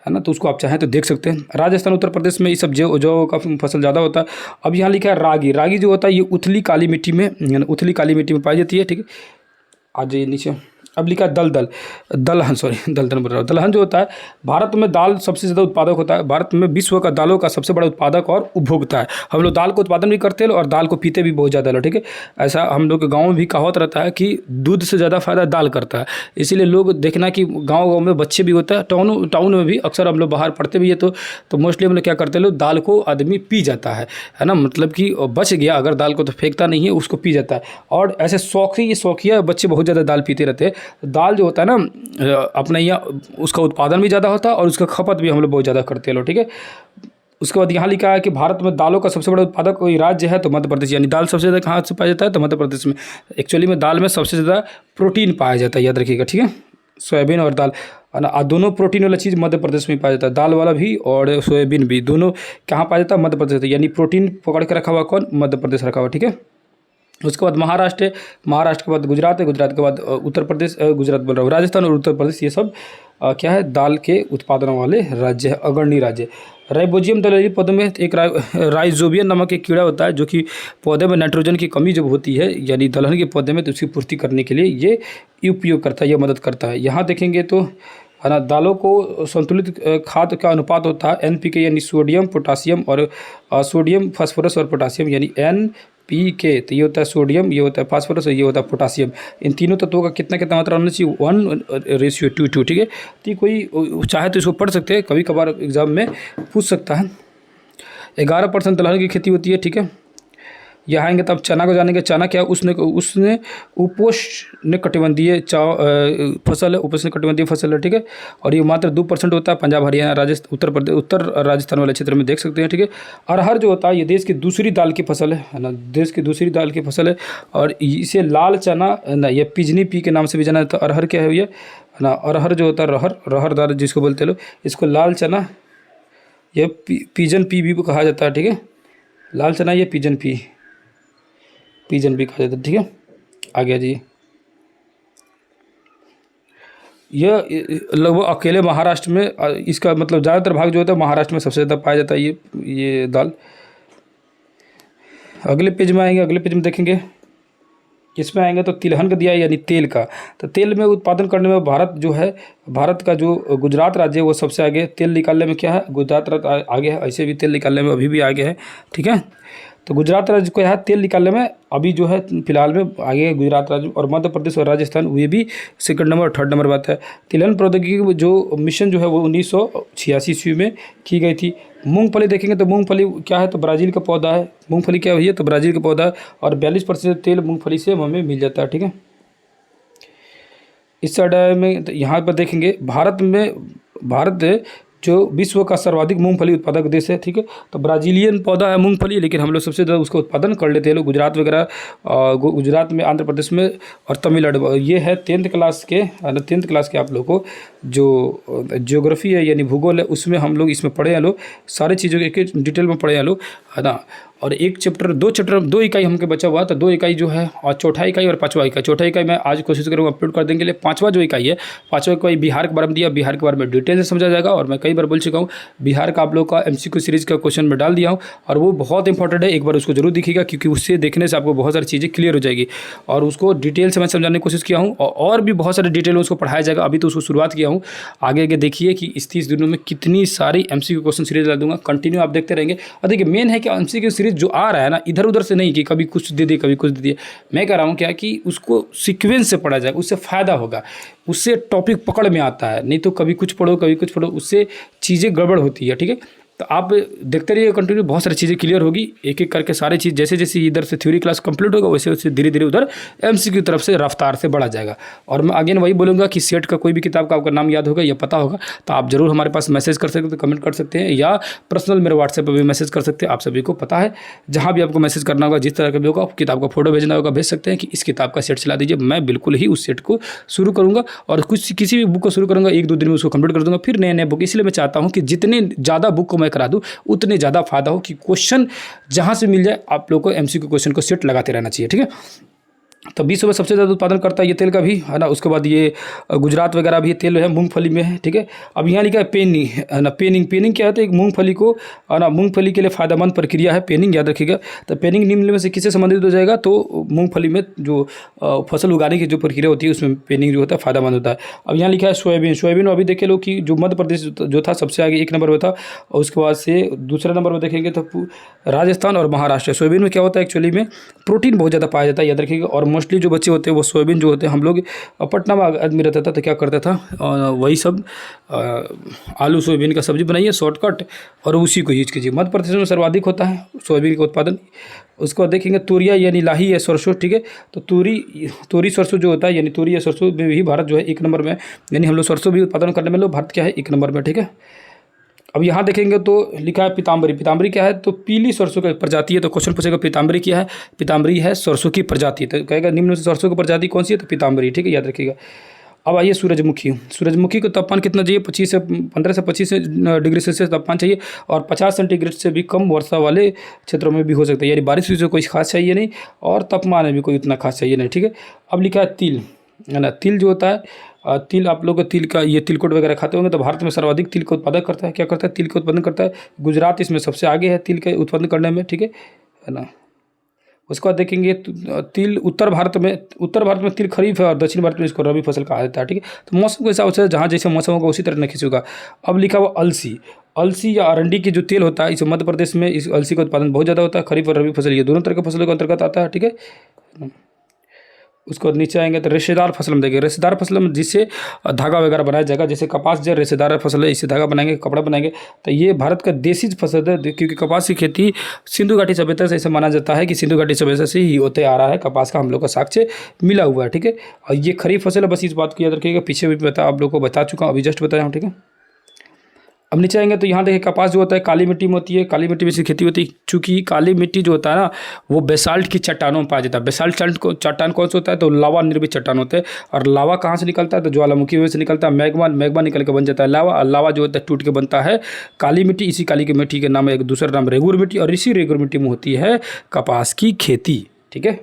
ना। तो उसको आप चाहें तो देख सकते हैं। राजस्थान उत्तर प्रदेश में ये सब जो का फसल ज़्यादा होता है। अब यहाँ लिखा है रागी। रागी जो होता है ये उथली काली मिट्टी में, उथली काली मिट्टी में पाई जाती है, ठीक है। आ जाइए नीचे। अब लिखा है दलहन, सॉरी दलदल बोल रहा हूँ। दलहन जो होता है भारत में दाल सबसे ज़्यादा उत्पादक होता है। भारत में विश्व का दालों का सबसे बड़ा उत्पादक और उपभोक्ता है। हम लोग दाल को उत्पादन भी करते हैं और दाल को पीते भी बहुत ज़्यादा, ठीक है। ऐसा हम लोग के गाँव में भी कहावत रहता है कि दूध से ज़्यादा फायदा दाल करता है। इसीलिए लोग देखना कि गाँव में बच्चे भी होता है, टाउन में भी अक्सर हम लोग बाहर पढ़ते भी है तो मोस्टली हम लोग क्या करते हैं, लोग दाल को आदमी पी जाता है ना। मतलब कि बच गया अगर दाल को तो फेंकता नहीं है, उसको पी जाता है। और ऐसे शौकिया बच्चे बहुत ज़्यादा दाल पीते रहते हैं। दाल जो होता है ना अपने यहाँ उसका उत्पादन भी ज़्यादा होता है और उसका खपत भी हम लोग बहुत ज़्यादा करते हैं लोग, ठीक है। उसके बाद यहाँ लिखा है कि भारत में दालों का सबसे बड़ा उत्पादक कोई राज्य है तो मध्य प्रदेश। यानी दाल सबसे ज़्यादा कहाँ से पाया जाता है? तो मध्य प्रदेश में। एक्चुअली में दाल में सबसे ज़्यादा प्रोटीन पाया जाता है, याद रखिएगा, ठीक है। सोयाबीन और दाल, दोनों प्रोटीन वाला चीज़ मध्य प्रदेश में पाया जाता है। दाल वाला भी और सोयाबीन भी, दोनों कहाँ पाया जाता है? मध्य प्रदेश। यानी प्रोटीन पकड़ के रखा हुआ कौन? मध्य प्रदेश रखा हुआ, ठीक है। उसके बाद महाराष्ट्र है, महाराष्ट्र के बाद गुजरात है, गुजरात के बाद उत्तर प्रदेश, गुजरात बोल रहा हूँ, राजस्थान और उत्तर प्रदेश, ये सब क्या है? दाल के उत्पादन वाले राज्य है, अग्रणी राज्य। राइबोजियम दलहनी पौधे में एक राइजोबियम नामक एक कीड़ा होता है जो कि पौधे में नाइट्रोजन की कमी जब होती है यानी दलहन के पौधे में, तो उसकी पूर्ति करने के लिए ये उपयोग करता है, ये मदद करता है। यहाँ देखेंगे तो है ना, दालों को संतुलित खाद का अनुपात होता है NPK यानी सोडियम पोटासियम और सोडियम फास्फोरस और पोटासियम यानी NPK। तो ये होता है सोडियम, ये होता है फास्फोरस और ये होता है पोटासियम। इन तीनों तत्वों का कितना मात्रा होना चाहिए? 1:2:2, ठीक है। तो कोई चाहे तो इसको पढ़ सकते हैं, कभी कभार एग्जाम में पूछ सकता है। 11% दलहन की खेती होती है, ठीक है। यहाँ आएंगे तब चना को जानेंगे। चना क्या? उसने उपोष्ण कटिबंधीय फसल है, उपोष्ण कटिबंधीय फसल है, ठीक है। और ये मात्र 2% होता है। पंजाब, हरियाणा, राजस्थान, उत्तर प्रदेश, उत्तर राजस्थान वाले क्षेत्र में देख सकते हैं, ठीक है। अरहर जो होता है ये देश की दूसरी दाल की फसल है ना, देश की दूसरी दाल की फसल है। और इसे लाल चना ना, ये पिजनी पी के नाम से भी जाना जाता है। अरहर क्या है ये ना, अरहर जो होता है रहर दाल जिसको बोलते हैं लोग, इसको लाल चना, ये पिजन पी भी कहा जाता है, ठीक है। लाल चना ये पिजन पी कहा जाता है, ठीक है। आ गया जी। यह लगभग अकेले महाराष्ट्र में इसका मतलब ज़्यादातर भाग जो होता है महाराष्ट्र में सबसे ज़्यादा पाया जाता है ये दाल। अगले पेज में आएंगे, अगले पेज में देखेंगे, इसमें आएंगे तो तिलहन का दिया है यानी तेल का। तो तेल में उत्पादन करने में भारत जो है, भारत का जो गुजरात राज्य है वो सबसे आगे। तेल निकालने में क्या है? गुजरात राज्य आगे है, ऐसे भी तेल निकालने में अभी भी आगे है, ठीक है। तो गुजरात राज्य को है तेल निकालने में अभी जो है फिलहाल में आगे है गुजरात राज्य। और मध्य प्रदेश और राजस्थान ये भी सेकंड नंबर और थर्ड नंबर बात है। तिलहन प्रौद्योगिकी जो मिशन जो है वो 1986 ईस्वी में की गई थी। मूंगफली देखेंगे तो मूंगफली क्या है? तो ब्राज़ील का पौधा है। मूंगफली क्या हुई है? तो ब्राज़ील का पौधा है और 42% तेल मूंगफली से हमें मिल जाता है, ठीक है। इस साइड में तो यहाँ पर देखेंगे भारत जो विश्व का सर्वाधिक मूंगफली उत्पादक देश है, ठीक है। तो ब्राज़ीलियन पौधा है मूंगफली, लेकिन हम लोग सबसे ज़्यादा उसका उत्पादन कर लेते हैं लोग गुजरात वगैरह, गुजरात में, आंध्र प्रदेश में और तमिलनाडु। ये है 10th क्लास के आप लोग को जो ज्योग्राफी है यानी भूगोल है उसमें हम लोग इसमें पढ़े हैं लोग, सारी चीज़ों के एक डिटेल में पढ़े हैं लोग, है ना। और एक चैप्टर दो इकाई हमके बचा हुआ, तो 2 इकाई जो है और चौथा इकाई और 5वां इकाई। चौथा इकाई मैं आज कोशिश करूँगा अपलोड कर देने के लिए। 5वां जो इकाई है, 5वां इकाई बिहार के बारे में दिया, बिहार के बारे में डिटेल से समझा जाएगा। और मैं कई बार बोल चुका हूँ, बिहार का आप लोग का MCQ सीरीज़ का क्वेश्चन में डाल दिया हूँ, और वो बहुत इंपॉर्टेंट है, एक बार उसको जरूर देखिएगा, क्योंकि उससे देखने से आपको बहुत सारी चीज़ें क्लियर हो जाएगी। और उसको डिटेल से मैं समझाने की कोशिश किया हूँ, और भी बहुत सारे डिटेल में उसको पढ़ाया जाएगा। अभी तो उसको शुरुआत किया हूँ, आगे आगे देखिए कि इस 30 दिनों में कितनी सारी MCQ क्वेश्चन सीरीज ला दूंगा, कंटिन्यू आप देखते रहेंगे। और देखिए मेन है कि MCQ सीरीज जो आ रहा है ना, इधर उधर से नहीं कि कभी कुछ दे दिए कभी कुछ दे दिए। मैं कह रहा हूँ क्या कि उसको सीक्वेंस से पढ़ा जाएगा, उससे फ़ायदा होगा, उससे टॉपिक पकड़ में आता है। नहीं तो कभी कुछ पढ़ो कभी कुछ पढ़ो, उससे चीज़ें गड़बड़ होती है। ठीक है, तो आप देखते रहिए कंटिन्यू, बहुत सारी चीज़ें क्लियर होगी, एक एक करके सारी चीज़। जैसे जैसे इधर से थ्योरी क्लास कंप्लीट होगा, वैसे वैसे धीरे धीरे उधर MCQ की तरफ से रफ्तार से बढ़ा जाएगा। और मैं अगेन वही बोलूँगा कि सेट का कोई भी किताब का आपका नाम याद होगा या पता होगा तो आप जरूर हमारे पास मैसेज कर सकते हैं, कमेंट कर सकते हैं, या पर्सनल मेरे व्हाट्सएप पर भी मैसेज कर सकते हैं। आप सभी को पता है, जहाँ भी आपको मैसेज करना होगा, जिस तरह का भी होगा, किताब का फोटो भेजना होगा, भेज सकते हैं कि इस किताब का सेट चला दीजिए। मैं बिल्कुल ही उस सेट को शुरू करूँगा, और किसी भी बुक को शुरू करूँगा 1-2 दिन में उसको कंप्लीट कर दूँगा, फिर नए नए बुक। इसलिए मैं चाहता हूँ कि जितने ज़्यादा बुक को मैं करा दूँ उतने ज़्यादा फायदा हो, कि क्वेश्चन जहां से मिल जाए आप लोगों को MCQ क्वेश्चन को सेट लगाते रहना चाहिए। ठीक है, तो विश्व में सबसे ज़्यादा उत्पादन करता है ये तेल का भी है ना। उसके बाद ये गुजरात वगैरह भी तेल है मूंगफली में है। ठीक है, अब यहाँ लिखा है पेनिंग है ना। पेनिंग क्या होता है? एक मूंगफली को है ना, मूंगफली के लिए फायदेमंद प्रक्रिया है पेनिंग, याद रखिएगा। तो पेनिंग निम्न में से किससे संबंधित हो जाएगा? तो मूंगफली में जो फसल उगाने की जो प्रक्रिया होती है उसमें पेनिंग जो होता है फायदेमंद होता है। अब यहाँ लिखा है सोयाबीन अभी देखे लो कि जो मध्य प्रदेश जो था सबसे आगे 1 नंबर पर था, और उसके बाद से दूसरे नंबर पर देखेंगे तो राजस्थान और महाराष्ट्र। सोयाबीन में क्या होता है? एक्चुअली में प्रोटीन बहुत ज़्यादा पाया जाता है, याद रखिएगा। और मोस्टली जो बच्चे होते हैं वो सोयाबीन जो होते हैं, हम लोग पटना में आदमी रहता था तो क्या करता था, वही सब आलू सोयाबीन का सब्जी बनाइए शॉर्टकट, और उसी को यूज कीजिए। मध्य प्रदेश में सर्वाधिक होता है सोयाबीन का उत्पादन। उसको देखेंगे तुरिया यानी लाही या सरसों। ठीक है, तो तोरी सरसों जो होता है, यानी तोरी या सरसों में भी भारत जो है 1 नंबर में, यानी हम लोग सरसों भी उत्पादन करने में लोग भारत क्या है 1 नंबर में। ठीक है, अब यहाँ देखेंगे तो लिखा है पीताम्बरी क्या है? तो पीली सरसों की प्रजाति है। तो क्वेश्चन पूछेगा पीताम्बरी क्या है? पीताम्बरी है सरसों की प्रजाति। तो कहेगा निम्न में से सरसों की प्रजाति कौन सी है? तो पीताम्बरी। ठीक है, याद रखिएगा। अब आइए सूरजमुखी को तापमान कितना चाहिए? 15 से 25 डिग्री सेल्सियस तापमान चाहिए, और 50 सेंटीग्रेड से भी कम वर्षा वाले क्षेत्रों में भी हो सकता है, यानी बारिश से कोई खास चाहिए नहीं, और तापमान में भी कोई उतना खास चाहिए नहीं। ठीक है, अब लिखा है तिल है ना। तिल जो होता है, तिल आप लोग तिल का ये तिलकुट वगैरह खाते होंगे, तो भारत में सर्वाधिक तिल का उत्पादन करता है। क्या करता है? तिल का उत्पादन करता है। गुजरात इसमें सबसे आगे है तिल के उत्पादन करने में। ठीक है ना। उसके बाद देखेंगे तिल उत्तर भारत में तिल खरीफ है, और दक्षिण भारत में इसको रबी फसल कहा जाता है। ठीक है, तो मौसम के हिसाब से जहाँ जैसे मौसम होगा उसी तरह नहीं खींचेगा। अब लिखा हुआ अलसी या अरंडी की जो तेल होता है, इस मध्य प्रदेश में इस अलसी का उत्पादन बहुत ज़्यादा होता है। खरीफ और रबी फसल ये दोनों तरह के फसलों के अंतर्गत आता है। ठीक है, उसको नीचे आएंगे तो रेशेदार फसल में देखेंगे। रेशेदार फसल में जिससे धागा वगैरह बनाया जाएगा, जैसे कपास जो रेशेदार फसल है, इससे धागा बनाएंगे, कपड़ा बनाएंगे। तो ये भारत का देसी फसल है, क्योंकि कपास की खेती सिंधु घाटी सभ्यता से ऐसा माना जाता है कि सिंधु घाटी सभ्यता से ही होते आ रहा है। कपास का हम लोग का साक्ष्य मिला हुआ है। ठीक है, और ये खरीफ फसल है, बस इस बात को याद रखिएगा। पीछे भी आप लोग को बता चुका हूँ, अभी जस्ट बताया हूँ। ठीक है, अब नीचे आएंगे तो यहाँ देखिए कपास जो होता है काली मिट्टी में होती है, काली मिट्टी में इसकी खेती होती है। चूँकि काली मिट्टी जो होता है ना, वो बेसाल्ट की चट्टानों में पाया जाता है। बेसाल्ट चट्टान कौन सा होता है? तो लावा निर्मित चट्टान होते हैं। और लावा कहाँ से निकलता है? तो ज्वालामुखी में से निकलता है। मैग्मा निकल के बन जाता है लावा, और लावा जो होता है टूट के बनता है काली मिट्टी। इसी काली की मिट्टी के नाम है एक दूसरा नाम रेगुर मिट्टी, और इसी रेगुर मिट्टी में होती है कपास की खेती। ठीक है,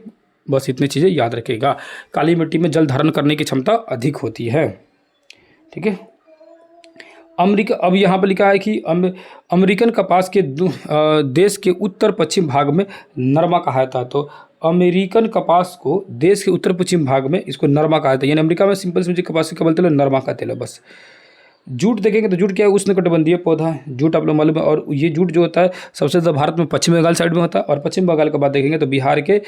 बस इतनी चीज़ें याद रखिएगा। काली मिट्टी में जल धारण करने की क्षमता अधिक होती है। ठीक है, अमेरिका, अब यहाँ पर लिखा है कि अमेरिकन कपास के देश के उत्तर पश्चिम भाग में नरमा कहा जाता है। तो अमेरिकन कपास को देश के उत्तर पश्चिम भाग में इसको नरमा कहा जाता है, यानी अमेरिका में सिंपल समझिए कपास का बोलते हैं नरमा कहते हैं बस। जूट देखेंगे तो जूट क्या है? उष्णकटिबंधीय पौधा है जूट, आप लोग मालूम है। और ये जूट जो होता है सबसे ज़्यादा भारत में पश्चिम बंगाल साइड में होता है। और पश्चिम बंगाल के बाद देखेंगे तो बिहार के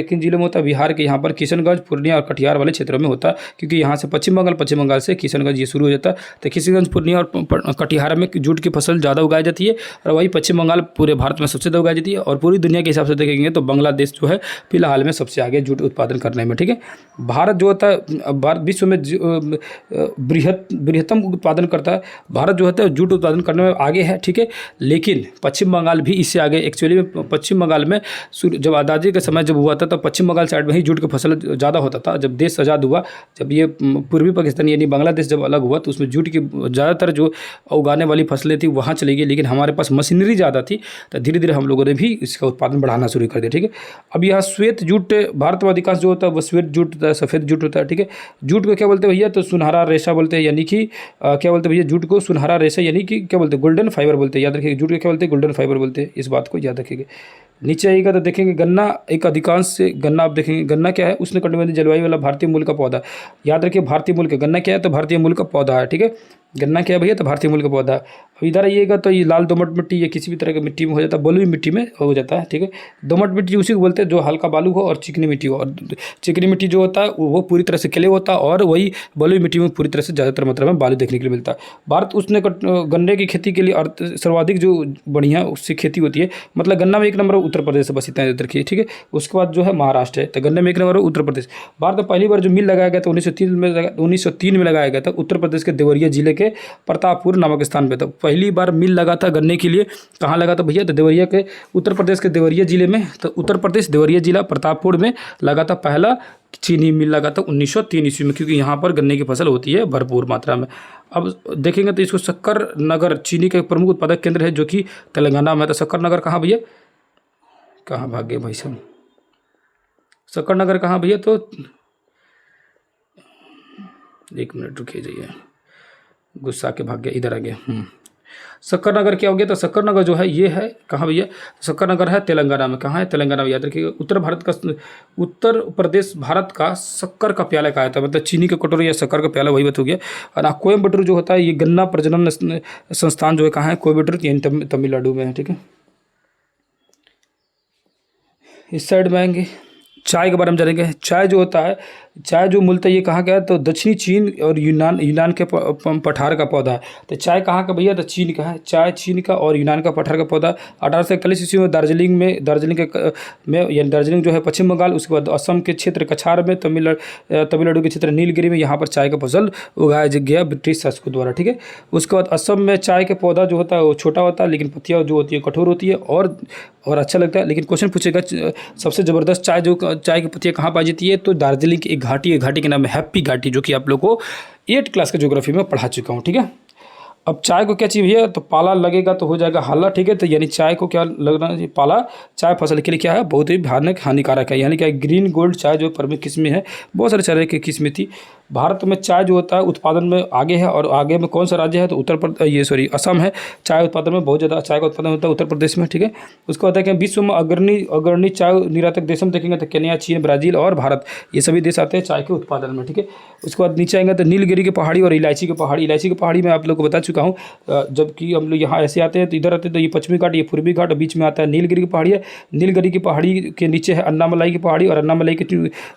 किन जिलों में होता है? बिहार के यहाँ पर किशनगंज, पूर्णिया और कटिहार वाले क्षेत्रों में होता है, क्योंकि यहाँ से पश्चिम बंगाल से किशनगंज ये शुरू हो जाता है। तो किशनगंज, पूर्णिया और कटिहार में जूट की फसल ज़्यादा उगाई जाती है, और वही पश्चिम बंगाल पूरे भारत में सबसे ज़्यादा उगाई जाती है। और पूरी दुनिया के हिसाब से देखेंगे तो बांग्लादेश जो है फिलहाल में सबसे आगे जूट उत्पादन करने में। ठीक है, भारत जो होता है, भारत विश्व में बृहत्तम उत्पादक उत्पादन करता है। भारत जो है जूट उत्पादन करने में आगे है, ठीक है, लेकिन पश्चिम बंगाल भी इससे आगे। एक्चुअली में पश्चिम बंगाल में जब आज़ादी का समय जब हुआ था तब पश्चिम बंगाल साइड में ही जूट की फसल ज़्यादा होता था। जब देश आज़ाद हुआ, जब ये पूर्वी पाकिस्तान यानी बांग्लादेश जब अलग हुआ, तो उसमें जूट की ज़्यादातर जो उगाने वाली फसलें थी वहाँ चली गई, लेकिन हमारे पास मशीनरी ज़्यादा थी, तो धीरे धीरे हम लोगों ने भी इसका उत्पादन बढ़ाना शुरू कर दिया, ठीक है। अब यहाँ श्वेत जूट, भारत में अधिकांश जो होता है वो श्वेत जूट होता है, सफ़ेद जूट होता है, ठीक है। जूट को क्या बोलते हैं भैया, तो सुनहरा रेशा बोलते हैं, यानी कि क्या बोलते हैं भैया, जूट को सुनहरा रेशा यानी कि क्या बोलते हैं, गोल्डन फाइबर बोलते हैं। याद रखिएगा, जूट को क्या बोलते हैं, गोल्डन फाइबर बोलते हैं, इस बात को याद रखिएगा। नीचे आइएगा तो देखेंगे गन्ना, एक अधिकांश से गन्ना आप देखेंगे, गन्ना क्या है, उष्णकटिबंधीय जलवायु वाला भारतीय मूल का पौधा। याद रखिए भारतीय मूल का, गन्ना क्या है, तो भारतीय मूल का पौधा है, ठीक है। गन्ना क्या है भैया, तो भारतीय मूल का पौधा। अब इधर आइएगा तो ये लाल दोमट मिट्टी या किसी भी तरह की मिट्टी में हो जाता है, बलुई मिट्टी में हो जाता है, ठीक है। दोमट मिट्टी उसी को बोलते हैं जो हल्का बालू हो, और चिकनी मिट्टी हो। और चिकनी मिट्टी जो होता है वो पूरी तरह से क्ले होता है, और वही बलुई मिट्टी में पूरी तरह से ज़्यादातर मात्रा में बालू देखने के लिए मिलता है। भारत उसने गन्ने की खेती के लिए सर्वाधिक जो बढ़िया उससे खेती होती है, मतलब गन्ना में एक नंबर उत्तर प्रदेश है, बस इतना याद रखिए, ठीक है। उसके बाद जो है महाराष्ट्र है, तो गन्ने में एक नंबर उत्तर प्रदेश। भारत में पहली बार जो मिल लगाया गया था 1903 में लगाया गया था, उत्तर प्रदेश के देवरिया जिले के प्रतापपुर नामक स्थान पे था। पहली बार मिल लगा था गन्ने के लिए, कहाँ लगा था भैया, तो देवरिया के, उत्तर प्रदेश के देवरिया जिले में। तो उत्तर प्रदेश देवरिया जिला प्रतापपुर में लगा था पहला चीनी मिल, लगा था 1903 ईस्वी में, क्योंकि यहाँ पर गन्ने की फसल होती है भरपूर मात्रा में। अब देखेंगे तो इसको शक्कर नगर चीनी का एक प्रमुख उत्पादक केंद्र है, जो कि तेलंगाना में। तो शक्कर नगर कहाँ भैया, कहाँ भाग गए भाई साहब, शक्कर नगर कहाँ भैया, तो एक मिनट रुकिए जाइए, गुस्सा के भाग गया, इधर आ गया। शक्कर नगर क्या हो गया, तो शक्कर नगर जो है ये है कहाँ भैया, शक्कर नगर है तेलंगाना में। कहाँ है, तेलंगाना में, याद रखिएगा। उत्तर प्रदेश भारत का शक्कर का प्याला कहा था, मतलब चीनी का कटोरा या शक्कर का प्याला, वही बात हो गया। और कोयम्बटूर जो होता है ये गन्ना प्रजनन संस्थान जो है कहाँ है, कोयम्बटूर, यानी तमिलनाडु में है, ठीक है। इस साइड में आएंगे, चाय के बारे में जानेंगे। चाय जो होता है, चाय जो मूलतः ये कहाँ का है, तो दक्षिणी चीन और यूनान के पठार का पौधा है। तो चाय कहाँ का भैया, तो चीन का है। चाय चीन का और यूनान का पठार का पौधा। 1841 ईस्वी में दार्जिलिंग यानी दार्जिलिंग जो है पश्चिम बंगाल, उसके बाद असम के क्षेत्र कछार में, तमिलनाडु के क्षेत्र नीलगिरी में, यहाँ पर चाय का फसल उगाया गया ब्रिटिश शासकों द्वारा, ठीक है। उसके बाद असम में चाय का पौधा जो होता है वो छोटा होता है, लेकिन पत्तियाँ जो होती है कठोर होती है और अच्छा लगता है। लेकिन क्वेश्चन पूछेगा सबसे ज़बरदस्त चाय की पत्तियाँ कहाँ पाई जाती है, तो दार्जिलिंग की एक घाटी है, घाटी के नाम है हैप्पी घाटी, जो कि आप लोग को 8 क्लास के ज्योग्राफी में पढ़ा चुका हूँ, ठीक है। अब चाय को क्या चाहिए भैया, तो पाला लगेगा तो हो जाएगा हल्ला, ठीक है। तो यानी चाय को क्या लगना चाहिए, पाला। चाय फसल के लिए क्या है, बहुत ही भयानक हानिकारक है, यानी क्या ग्रीन गोल्ड चाय जो प्रमुख किस्में है, बहुत सारे चाय की किस्में थी। भारत में चाय जो होता है उत्पादन में आगे है, और आगे में कौन सा राज्य है, तो असम है। चाय उत्पादन में बहुत ज़्यादा चाय का उत्पादन होता है उत्तर प्रदेश में, ठीक है। उसको होता है कि विश्व में अग्रणी चाय निर्यातक देश में देखेंगे तो केन्या, चीन, ब्राज़ील और भारत, ये सभी देश आते हैं चाय के उत्पादन में, ठीक है। उसके बाद नीचे आएंगे तो नीलगिरी की पहाड़ी और इलायची की पहाड़ी। इलायची की पहाड़ी में आप लोग को बता चुका हूँ, जबकि हम लोग यहाँ ऐसे आते हैं, तो इधर आते हैं तो ये पश्चिमी घाट, ये पूर्वी घाट, बीच में आता है नीलगिरी की पहाड़ी है। नीलगिरी की पहाड़ी के नीचे है अन्नामलाई की पहाड़ी, और अन्नामलाई की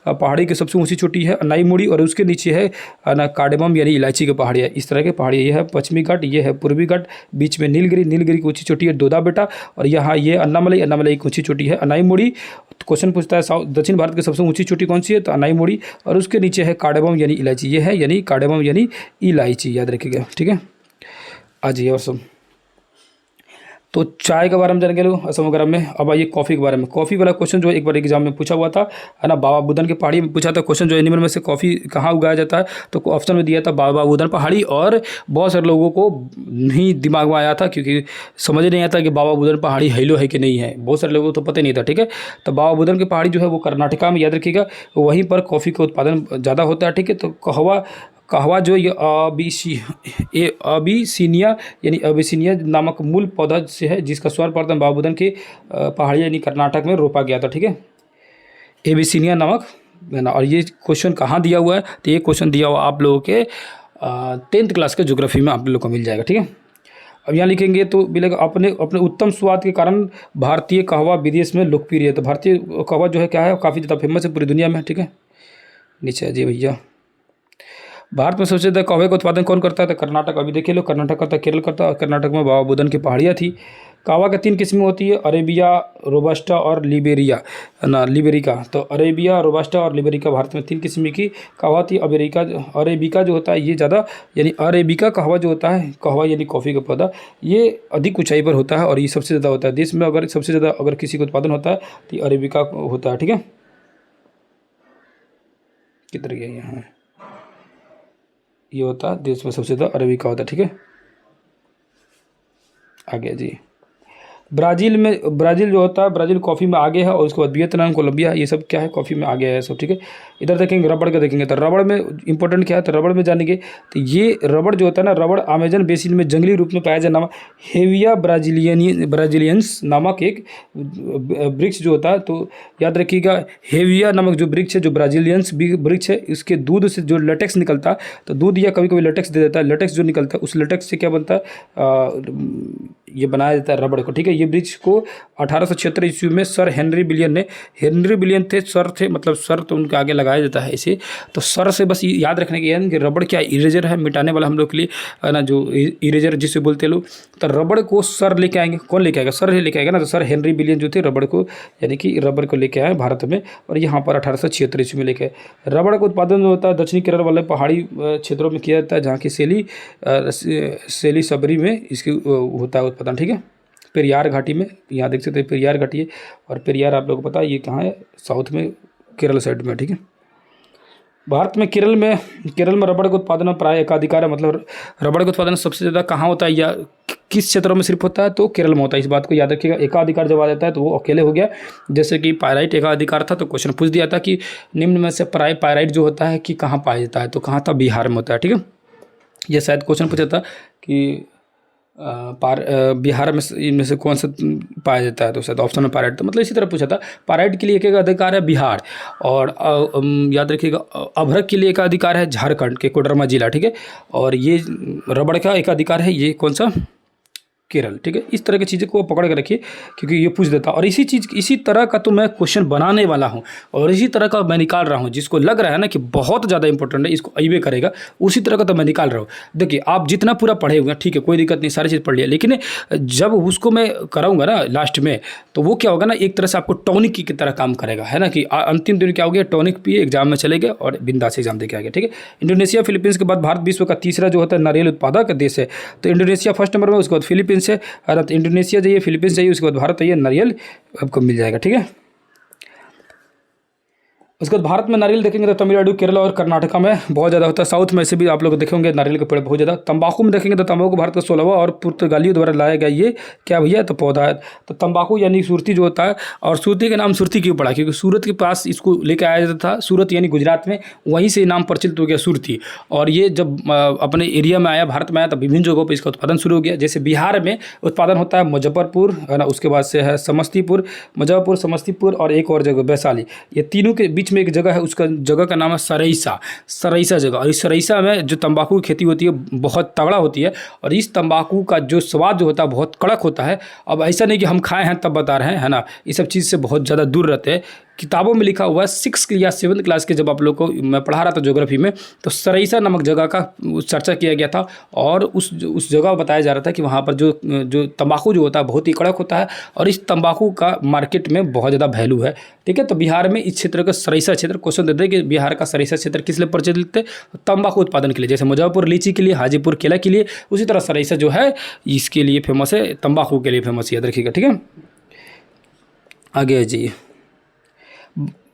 पहाड़ी की सबसे ऊँची चोटी है अनाईमुड़ी, और उसके नीचे है कार्डेमम यानी इलायची की पहाड़ी है। इस तरह की पहाड़ी, ये है पश्चिमी घाट, ये है पूर्वी घाट, बीच में नीलगिरी की ऊंची चोटी है दोदा बेटा, और यहाँ ये अन्नामलाई की ऊंची चोटी है अनाईमुड़ी। क्वेश्चन पूछता है दक्षिण भारत की सबसे ऊंची चोटी कौन सी है, तो अनाईमुड़ी, और उसके नीचे है कार्डेमम यानी इलायची, ये है यानी कार्डेमम यानी इलायची, याद रखिएगा, ठीक है। आ जाइए और सब, तो चाय के बारे में जान लो असम वगैरह में। अब आइए कॉफ़ी के बारे में। कॉफ़ी वाला क्वेश्चन जो एक बार एग्जाम में पूछा हुआ था, है ना, बाबा बुदन की पहाड़ी में पूछा था क्वेश्चन, जो एनिमल में से कॉफ़ी कहाँ उगाया जाता है, तो ऑप्शन में दिया था बाबा बुदन पहाड़ी, और बहुत सारे लोगों को नहीं दिमाग में आया था, क्योंकि समझ नहीं आता कि बाबा बुदन पहाड़ी हैलो है कि नहीं है, बहुत सारे लोगों को तो पता नहीं था, ठीक है। तो बाबा बुदन की पहाड़ी जो है वो कर्नाटका में, याद रखिएगा, वहीं पर कॉफ़ी का उत्पादन ज़्यादा होता है, ठीक है। तो कहवा जो ये अबिसिनिया यानी अबिसिनिया नामक मूल पौधा से है, जिसका सर्वप्रथम बाबा बुदन की पहाड़ी यानी कर्नाटक में रोपा गया था, ठीक है, एबिसिनिया नामक, है ना। और ये क्वेश्चन कहाँ दिया हुआ है, तो ये क्वेश्चन दिया हुआ आप लोगों के 10th क्लास के ज्योग्राफी में आप लोग को मिल जाएगा, ठीक है। अब यहाँ लिखेंगे तो मिलेगा अपने उत्तम स्वाद के कारण भारतीय कहवा विदेश में लोकप्रिय है। तो भारतीय कहवा जो है क्या है, काफ़ी ज़्यादा फेमस है पूरी दुनिया में, ठीक है। नीचे जी भैया, भारत में सबसे ज़्यादा कहवे का उत्पादन कौन करता है, तो कर्नाटक। अभी देखिए लो, कर्नाटक करता, केरल करता, और कर्नाटक में बाबा बुदन की पहाड़ियाँ थी। कहवा की 3 किस्में होती है, अरेबिया, रोबस्टा और लिबेरिया ना लिबेरिका। तो अरेबिया, रोबस्टा और लिबेरिका भारत में 3 किस्म की कहवा होती है। अरेबिका जो होता है ये ज़्यादा, यानी अरेबिका कहवा जो होता है, कहवा यानी कॉफ़ी का पौधा, ये अधिक ऊंचाई पर होता है और ये सबसे ज़्यादा होता है देश में। अगर सबसे ज़्यादा अगर किसी का उत्पादन होता है तो ये अरेबिका होता है, ठीक है। किधर गया यहाँ, ये होता है देश में सबसे ज़्यादा अरेबिका होता है, ठीक है। आ गया जी। ब्राज़ील जो होता है, ब्राज़ील कॉफ़ी में आगे है और उसके बाद वियतनाम, कोलंबिया, ये सब क्या है, कॉफ़ी में आगे है सब, ठीक है। इधर देखेंगे रबड़ का, देखेंगे तो रबड़ में इंपॉर्टेंट क्या है, तो रबड़ में जानेंगे तो ये रबड़ जो होता है ना, रबड़ अमेजन बेसिन में जंगली रूप में पाया जाने वाला हेविया ब्राजीलियंस नामक एक वृक्ष जो होता है। तो याद रखिएगा, हेविया नामक जो वृक्ष है, जो ब्राजीलियंस वृक्ष है, इसके दूध से जो लेटेक्स निकलता है, तो दूध या कभी कभी लेटेक्स दे देता है, लेटेक्स जो निकलता है उस लेटेक्स से क्या बनता है, ये बनाया जाता है रबड़ को, ठीक है। ये वृक्ष को 1876 ईस्वी में सर हेनरी बिलियन थे, सर थे, मतलब सर तो उनके आगे लगाया जाता है इसे। तो सर से बस याद रखने की है कि रबड़ क्या इरेजर है, मिटाने वाला हम लोग के लिए, है ना, जो इरेजर जिसे बोलते हैं लोग। तो रबड़ को सर लेके आएंगे, कौन लेके आएगा, सर लेके आएगा ना। तो सर हेनरी बिलियन जो थे रबड़ को, यानी कि रबड़ को लेके आए भारत में, और यहाँ पर 1876 ईस्वी में लेके आए। रबड़ का उत्पादन जो होता है दक्षिणी केरल वाले पहाड़ी क्षेत्रों में किया जाता है, जहाँ की सेली सबरी में इसकी होता है उत्पादन, ठीक है। पेरियार घाटी में, यहाँ देख सकते हैं पेरियार घाटी है, और पेरियार आप लोगों को पता है ये कहाँ है, साउथ में, केरल साइड में, ठीक है। भारत में केरल में रबड़ का उत्पादन में प्राय एकाधिकार है, मतलब रबड़ का उत्पादन सबसे ज़्यादा कहाँ होता है या किस क्षेत्रों में सिर्फ होता है, तो केरल में होता है। इस बात को याद रखिएगा। एकाधिकार जब आ जाता है तो वो अकेले हो गया, जैसे कि पायराइट एकाधिकार था, तो क्वेश्चन पूछ दिया था कि निम्न में से पायराइट जो होता है कि कहाँ पाया जाता है, तो कहाँ था, बिहार में होता है, ठीक है। ये शायद क्वेश्चन पूछा था कि बिहार में इनमें से कौन सा पाया जाता है, तो शायद ऑप्शन में पायराइट, तो मतलब इसी तरह पूछा था। पायराइट के लिए एक अधिकार है बिहार, और याद रखिएगा अभ्रक के लिए एक अधिकार है झारखंड के कोडरमा जिला, ठीक है। और ये रबड़ का एक अधिकार है, ये कौन सा, केरल, ठीक है। इस तरह की चीज़ें को पकड़ के रखिए, क्योंकि ये पूछ देता। और इसी तरह का तो मैं क्वेश्चन बनाने वाला हूँ, और इसी तरह का मैं निकाल रहा हूँ, जिसको लग रहा है ना कि बहुत ज़्यादा इंपॉर्टेंट है, इसको अइबे करेगा, उसी तरह का तो मैं निकाल रहा हूँ। देखिए आप जितना पूरा पढ़े हुए हैं, ठीक है, कोई दिक्कत नहीं, सारी चीज़ पढ़ लिया, लेकिन जब उसको मैं कराऊंगा ना लास्ट में, तो वो क्या होगा ना, एक तरह से आपको टॉनिक की तरह काम करेगा, है ना, कि अंतिम दिन क्या हो गया, टॉनिक पिए, एग्जाम में चले गए और बिंदास एग्जाम दे के आ गए, ठीक है। इंडोनेशिया फिलीपींस के बाद भारत विश्व का तीसरा जो होता है नारियल उत्पादक देश है। तो इंडोनेशिया फर्स्ट नंबर में, उसके बाद फिलीपींस है, और इंडोनेशिया जाइए, फिलीपींस जाइए, उसके बाद भारत आइए, नारियल आपको मिल जाएगा, ठीक है। उसके बाद भारत में नारियल देखेंगे तो तमिलनाडु, केरल और कर्नाटका में बहुत ज़्यादा होता है। साउथ में से भी आप लोग देखेंगे नारियल के पेड़ बहुत ज़्यादा। तंबाकू में देखेंगे तो तंबाकू भारत का 16वां और पुर्तगालियों द्वारा लाया गया ये क्या भैया, तो पौधा है। तो तंबाकू यानी सुरती जो होता है, और सुरती का नाम सुरती क्यों पड़ा, क्योंकि सूरत के पास इसको लेकर आया जाता था, सूरत यानी गुजरात में, वहीं से नाम प्रचलित हो गया सुरती। और ये जब अपने एरिया में आया, भारत में आया, तो विभिन्न जगहों पर इसका उत्पादन शुरू हो गया। जैसे बिहार में उत्पादन होता है मुजफ्फरपुर, है ना, उसके बाद से है समस्तीपुर, मुजफ्फरपुर, समस्तीपुर और एक और जगह वैशाली, ये तीनों के बीच में एक जगह है, उसका जगह का नाम है सरईसा जगह। और इस सरईसा में जो तंबाकू की खेती होती है बहुत तगड़ा होती है, और इस तंबाकू का जो स्वाद जो होता है बहुत कड़क होता है। अब ऐसा नहीं कि हम खाए हैं तब बता रहे हैं, है ना, ये सब चीज़ से बहुत ज़्यादा दूर रहते हैं। किताबों में लिखा हुआ है 6 या 7th क्लास के, जब आप लोग को मैं पढ़ा रहा था ज्योग्राफी में, तो सरईसा नामक जगह का चर्चा किया गया था, और उस जगह बताया जा रहा था कि वहाँ पर जो तंबाकू जो होता है बहुत ही कड़क होता है, और इस तंबाकू का मार्केट में बहुत ज़्यादा वैल्यू है, ठीक है। तो बिहार में इस क्षेत्र का सरईसा क्षेत्र, क्वेश्चन देते हैं कि बिहार का सरईसा क्षेत्र किस लिए प्रचलित है, तंबाकू उत्पादन के लिए। जैसे मुजफ्फरपुर लीची के लिए, हाजीपुर केला के लिए, उसी तरह सरईसा जो है इसके लिए फेमस है, तंबाकू के लिए फेमस है, याद रखिएगा, ठीक है। आगे जी,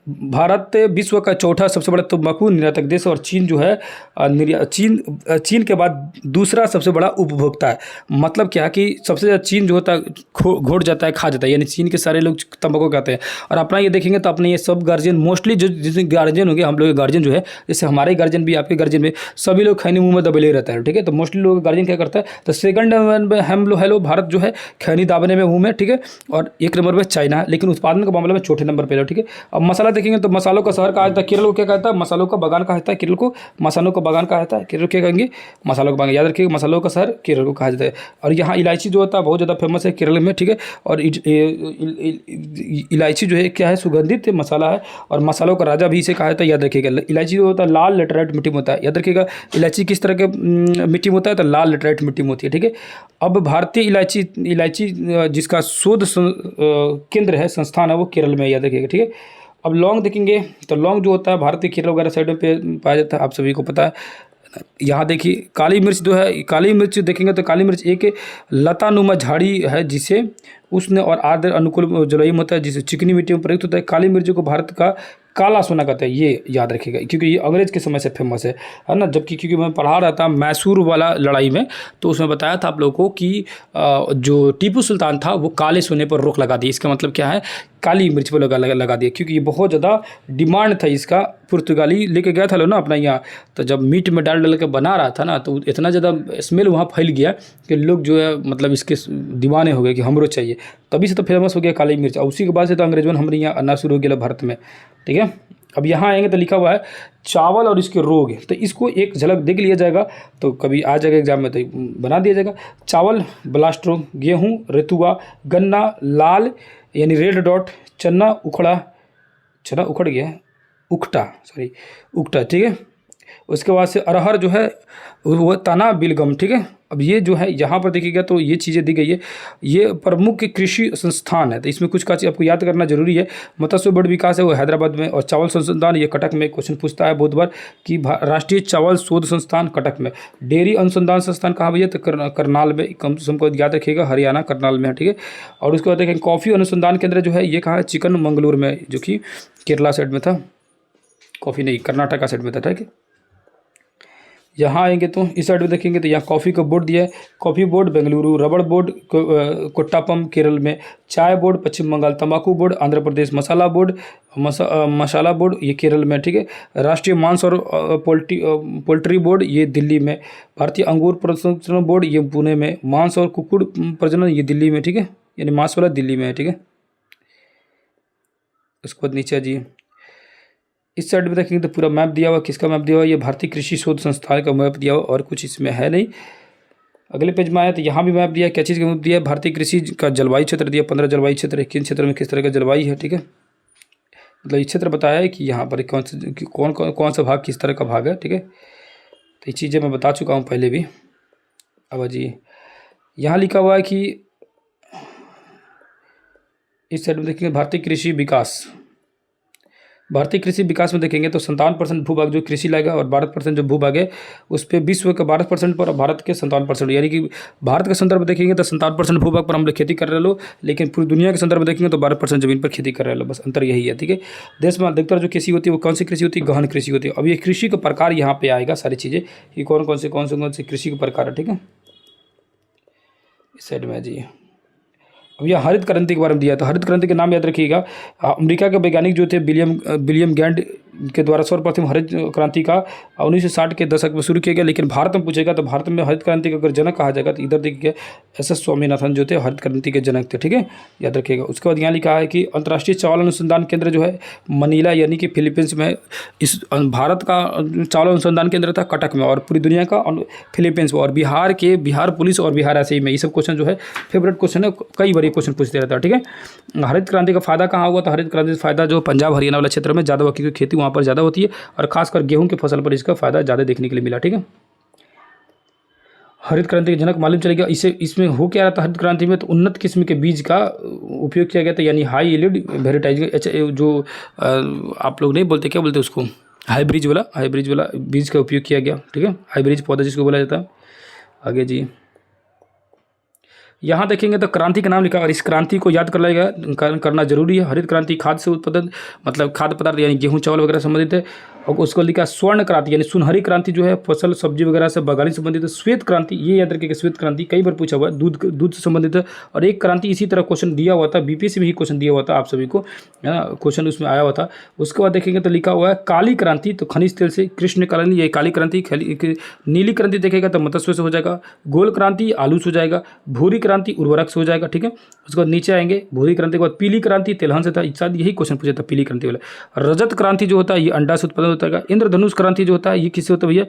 भारत विश्व का चौथा सबसे बड़ा तंबाकू निर्यातक देश, और चीन जो है चीन के बाद दूसरा सबसे बड़ा उपभोक्ता है। मतलब क्या कि सबसे ज़्यादा चीन जो होता है घोट जाता है, खा जाता है, यानी चीन के सारे लोग तंबाकू खाते हैं। और अपना ये देखेंगे तो अपने ये सब गार्जियन, मोस्टली जो जितने गार्जियन होंगे, हम लोग के गार्जियन जो है, जैसे हमारे गार्जियन भी, आपके गार्जियन भी, सभी लोग खैनी मुँह में दबेले रहता है, ठीक है। तो मोस्टली लोग गार्जियन क्या करता है, तो सेकंड में हम लोग हेलो भारत जो है खैनी दाबने में मुँह में, ठीक है। और 1 नंबर पर चाइना है, लेकिन उत्पादन के मामले में चौथे नंबर पर है, ठीक है। अब मसाला देखेंगे तो मसालों का शहर कहा जाता है, केरल को क्या कहता है, मसालों का बागान कहा जाता है, केरल को मसालों का बागान कहा जाता है, केरल क्या कहेंगे, मसालों का बागान, याद रखिएगा मसालों का शहर केरल को कहा जाता है। और यहाँ इलायची जो होता है बहुत ज़्यादा फेमस है केरल में, ठीक है। और इलायची जो है क्या है, सुगंधित मसाला है, और मसालों का राजा भी इसे कहा जाता है, याद रखिएगा। इलायची जो होता है लाल लेटराइट मिट्टी में होता है, याद रखिएगा। इलायची किस तरह के मिट्टी में होता है, तो लाल लेटराइट मिट्टी में होती है, ठीक है। अब भारतीय इलायची जिसका शोध केंद्र है, संस्थान है, वो केरल में, याद रखिएगा, ठीक है। अब लौंग देखेंगे तो लौंग जो होता है भारतीय केरल वगैरह साइड पे पाया जाता है, आप सभी को पता है। यहाँ देखिए काली मिर्च जो है, काली मिर्च देखेंगे तो काली मिर्च एक लतानुमा झाड़ी है जिसे उष्ण और आर्द्र अनुकूल जलवायु में होता है, जिसे चिकनी मिट्टी में प्रयुक्त होता है। काली मिर्च को भारत का काला सोना कहते हैं, ये याद रखिएगा, क्योंकि ये अंग्रेज के समय से फेमस है ना। जबकि क्योंकि मैं पढ़ा रहा था मैसूर वाला लड़ाई में, तो उसमें बताया था आप लोगों को कि जो टीपू सुल्तान था वो काले सोने पर रोक लगा दी। इसका मतलब क्या है, काली मिर्च पर लगा दिया, क्योंकि ये बहुत ज़्यादा डिमांड था इसका। पुर्तगाली लेके गया था लोग ना अपना यहाँ, तो जब मीट में डाल के बना रहा था ना, तो इतना ज़्यादा स्मेल वहाँ फैल गया कि लोग जो है मतलब इसके दीवाने हो गए कि हमरो चाहिए, तभी से तो फेमस हो गया काली मिर्च। और उसी के बाद से तो अंग्रेजों ने हमारे यहाँ आना शुरू हो गया भारत में, ठीक है। अब यहाँ आएंगे तो लिखा हुआ है चावल और इसके रोग, तो इसको एक झलक देख लिया जाएगा, तो कभी आ जाएगा एग्जाम में तो बना दिया जाएगा। चावल ब्लास्ट रोग, गेहूँ रेतुआ, गन्ना लाल यानी रेड डॉट, चना उखड़ गया, उकटा, ठीक है। उसके बाद से अरहर जो है वो तना बिलगम, ठीक है। अब ये जो है यहाँ पर देखिएगा तो ये चीज़ें दी गई है, ये प्रमुख कृषि संस्थान है, तो इसमें कुछ का चीज़ आपको याद करना जरूरी है। मत्स्य बोर्ड विकास है वो हैदराबाद में, और चावल संस्थान ये कटक में। क्वेश्चन पूछता है बहुत बार कि राष्ट्रीय चावल शोध संस्थान कटक में। डेयरी अनुसंधान संस्थान कहाँ भैया, तो करनाल में, कम से कम याद रखिएगा, हरियाणा करनाल में है, ठीक है। और उसके बाद देखें कॉफ़ी अनुसंधान केंद्र जो है ये कहाँ है, चिकन मंगलूर में, जो कि केरला साइड में था, कॉफ़ी नहीं कर्नाटका साइड में था, ठीक है। यहाँ आएंगे तो इस साइड में देखेंगे तो यहाँ कॉफ़ी का बोर्ड दिया है, कॉफ़ी बोर्ड बेंगलुरु, रबड़ बोर्ड कोट्टापम केरल में, चाय बोर्ड पश्चिम बंगाल, तंबाकू बोर्ड आंध्र प्रदेश, मसाला बोर्ड ये केरल में, ठीक है। राष्ट्रीय मांस और पोल्ट्री बोर्ड ये दिल्ली में, भारतीय अंगूर प्रसंस्करण बोर्ड ये पुणे में, मांस और कुक्कुट प्रजनन ये दिल्ली में, ठीक है, यानी मांस वाला दिल्ली में है, ठीक है। उसके बाद नीचे जी इस साइड में देखेंगे तो पूरा मैप दिया हुआ, किसका मैप दिया हुआ, ये भारतीय कृषि शोध संस्थान का मैप दिया हुआ, और कुछ इसमें है नहीं। अगले पेज में आया तो यहाँ भी मैप दिया, क्या चीज़ का मैप दिया, भारतीय कृषि का जलवायु क्षेत्र दिया, 15 जलवायु क्षेत्र है, किन क्षेत्र में किस तरह का जलवायु है, ठीक है। मतलब ये क्षेत्र बताया है कि यहाँ पर कौन सा भाग किस तरह का भाग है, ठीक है। तो ये चीज़ें मैं बता चुका हूँ पहले भी। अब जी यहाँ लिखा हुआ है कि इस साइड में देखेंगे भारतीय कृषि विकास में देखेंगे तो 57% भूभाग जो कृषि लाएगा, और 12% जो भूभाग है उस पर विश्व का 12% पर, और भारत के 57%, यानी कि भारत के संदर्भ में देखेंगे तो 57% भूभाग पर हम लोग खेती कर रहे लो, लेकिन पूरी दुनिया के संदर्भ में देखेंगे तो 12% जमीन पर खेती कर रहे लो, बस अंतर यही है, ठीक है। देश में अधिकतर जो कृषि होती है वो कौन सी कृषि होती है, गहन कृषि होती है। अब ये कृषि का प्रकार यहाँ पे आएगा सारी चीज़ें कि कौन से कृषि के प्रकार है, ठीक है। इस साइड में जी अब यह हरित क्रांति के बारे में दिया, तो हरित क्रांति के नाम याद रखिएगा। अमेरिका के वैज्ञानिक जो थे विलियम गैंड के द्वारा सर्वप्रथम हरित क्रांति का 1960 के दशक में शुरू किया गया। लेकिन भारत में पूछेगा तो भारत में हरित क्रांति का अगर जनक कहा जाएगा तो इधर देखिए SS स्वामीनाथन जो थे हरित क्रांति के जनक थे, ठीक है, याद रखिएगा। उसके बाद यहाँ लिखा है कि अंतर्राष्ट्रीय चावल अनुसंधान केंद्र जो है मनीला यानी कि फिलीपींस में, इस भारत का चावल अनुसंधान केंद्र था कटक में, और पूरी दुनिया का फिलीपींस में, और बिहार पुलिस और बिहार ऐसे ही में। ये सब क्वेश्चन जो है फेवरेट क्वेश्चन है, कई बार ये क्वेश्चन पूछते रहता है, ठीक है। हरित क्रांति का फायदा कहाँ हुआ, तो हरित क्रांति का फायदा जो पंजाब हरियाणा वाले क्षेत्र में ज़्यादा हुआ, क्योंकि खेती वहाँ पर ज़्यादा होती है, और खासकर गेहूं की फसल पर इसका फायदा ज़्यादा देखने के लिए मिला, ठीक है। हरित क्रांति के जनक मालूम चलेगा। इसमें हो क्या रहा था हरित क्रांति में, तो उन्नत किस्म के बीज का उपयोग किया गया था, यानी हाई यील्ड वेराइटीज, जो आप लोग नहीं बोलते, क्या बोलते उसको, हाइब्रिड वाला बीज का उपयोग किया गया, ठीक है, हाइब्रिड पौधा जिसको बोला जाता है। आगे जी यहाँ देखेंगे तो क्रांति का नाम लिखा, और इस क्रांति को याद करना जरूरी है। हरित क्रांति खाद्य से उत्पादन, मतलब खाद्य पदार्थ यानी गेहूं चावल वगैरह संबंधित है। और उसको लिखा स्वर्ण क्रांति यानी सुनहरी क्रांति जो है फसल सब्जी वगैरह से बागवानी संबंधित है। श्वेत क्रांति ये याद रखिएगा, श्वेत क्रांति कई बार पूछा हुआ है, दूध से संबंधित है। और एक क्रांति इसी तरह क्वेश्चन दिया हुआ था, बीपीएससी में ही क्वेश्चन दिया हुआ था आप सभी को, है ना, क्वेश्चन उसमें आया हुआ था। उसके बाद देखेंगे तो लिखा हुआ है काली क्रांति, तो खनिज तेल से, कृष्ण काली ये काली क्रांति। नीली क्रांति देखेगा तो मत्स्य से हो जाएगा। गोल क्रांति आलू से हो जाएगा। भूरी क्रांति उर्वरक से हो जाएगा, ठीक है। उसके बाद नीचे आएंगे भूरी क्रांति के बाद पीली क्रांति तिलहन से था, शायद यही क्वेश्चन पूछा था पीली क्रांति वाला। रजत क्रांति जो होता है ये अंडा से उत्पादन होता है। इंद्रधनुष क्रांति जो होता है ये किससे होता है भैया,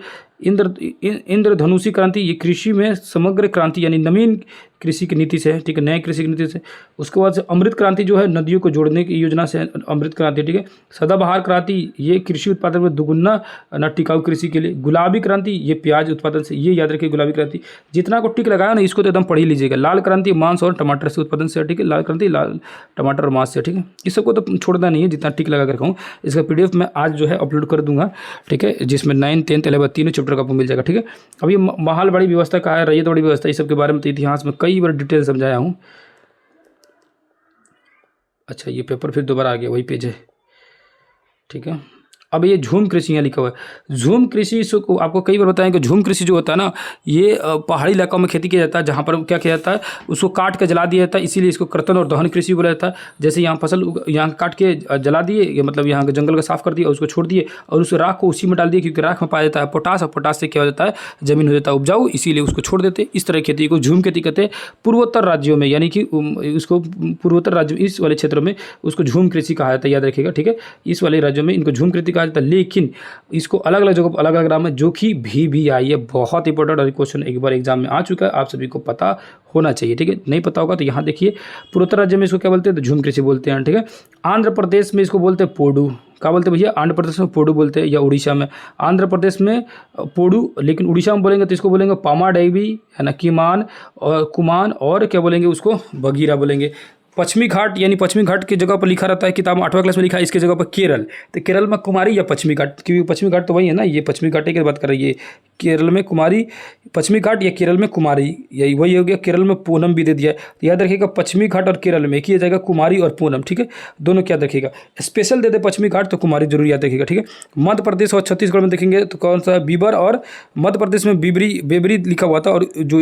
इंद्रधनुषी क्रांति ये कृषि में समग्र क्रांति यानी नवीन कृषि की नीति से है, ठीक है, नए कृषि की नीति से। उसके बाद से अमृत क्रांति जो है नदियों को जोड़ने की योजना से अमृत क्रांति, ठीक है। सदाबहार क्रांति ये कृषि उत्पादन में दुगुना न टिकाऊ कृषि के लिए। गुलाबी क्रांति ये प्याज उत्पादन से, ये याद रखिए गुलाबी क्रांति। जितना को टिक लगाया ना इसको तो एकदम पढ़ ही लीजिएगा। लाल क्रांति मांस और टमाटर से उत्पादन से, ठीक है, लाल क्रांति लाल टमाटर और मांस से, ठीक है। इस सबको तो छोड़ना नहीं है, जितना टिक लगा कर कहूँ। इसका PDF मैं आज जो है अपलोड कर दूंगा, ठीक है, जिसमें 9, 10, 11 तीनों चैप्टर का आपको मिल जाएगा, ठीक है। अब ये महलवाड़ी व्यवस्था कहा है, रैयतवाड़ी व्यवस्था, इस सब के बारे में तो इतिहास में कई बार डिटेल समझाया हूँ। अच्छा ये पेपर फिर दोबारा आ गया, वही पेज है, ठीक है। अब ये झूम कृषि यहाँ लिखा हुआ है। झूम कृषि को आपको कई बार बताएं कि झूम कृषि जो होता है ना ये पहाड़ी इलाकों में खेती किया जाता है, जहाँ पर क्या किया जाता है उसको काट के जला दिया जाता है, इसीलिए इसको कर्तन और दहन कृषि बोला जाता है। जैसे यहाँ फसल यहाँ काट के जला दिए, मतलब यहाँ के जंगल का साफ कर दिया, उसको छोड़ दिए और उस राख को उसी में डाल दिए, क्योंकि राख में पाया जाता है पोटास, और पोटास से क्या हो जाता है जमीन हो जाता है उपजाऊ, इसीलिए उसको छोड़ देते। इस तरह खेती को झूम खेती कहते हैं। पूर्वोत्तर राज्यों में यानी कि उसको पूर्वोत्तर राज्य इस वाले क्षेत्रों में उसको झूम कृषि कहा जाता है, याद रखिएगा, ठीक है। इस वाले राज्यों में इनको झूम कृषि कहा जाता है। लेकिन इसको अलग अलग जगह अलग अलग नाम है, जो कि भी आई है। बहुत इंपॉर्टेंट और क्वेश्चन एक बार एग्जाम में आ चुका है, आप सभी को पता होना चाहिए, ठीक है। नहीं पता होगा तो यहाँ देखिए, पूर्वोत्तर राज्य में इसको क्या बोलते हैं, तो झूम कृषि बोलते हैं, ठीक है। आंध्र प्रदेश में इसको बोलते हैं पोडू। क्या बोलते हैं भैया, आंध्र प्रदेश में पोडू बोलते हैं, या उड़ीसा में। आंध्र प्रदेश में पोडू, लेकिन उड़ीसा में बोलेंगे तो इसको बोलेंगे पामाडेवी, है ना, कीमान और कुमान, और क्या बोलेंगे उसको बगीरा बोलेंगे। पश्चिमी घाट यानी पश्चिमी घाट की जगह पर लिखा रहता है, किताब में 8वां क्लास में लिखा है, इसके जगह पर केरल। तो केरल में कुमारी या पश्चिमी घाट, क्योंकि पश्चिमी घाट तो वही है ना, ये पश्चिमी घाट की बात कर रही है। केरल में कुमारी, पश्चिमी घाट या केरल में कुमारी, यही वही हो गया। केरल में पूनम भी दे दिया है, तो याद रखिएगा पश्चिमी घाट और केरल में किया जाएगा कुमारी और पूनम, ठीक है, दोनों क्या रखिएगा। स्पेशल दे दे पश्चिमी घाट तो कुमारी जरूर याद रखिएगा, ठीक है। मध्य प्रदेश और छत्तीसगढ़ में देखेंगे तो कौन सा, बीबर, और मध्य प्रदेश में बेबरी लिखा हुआ था, और जो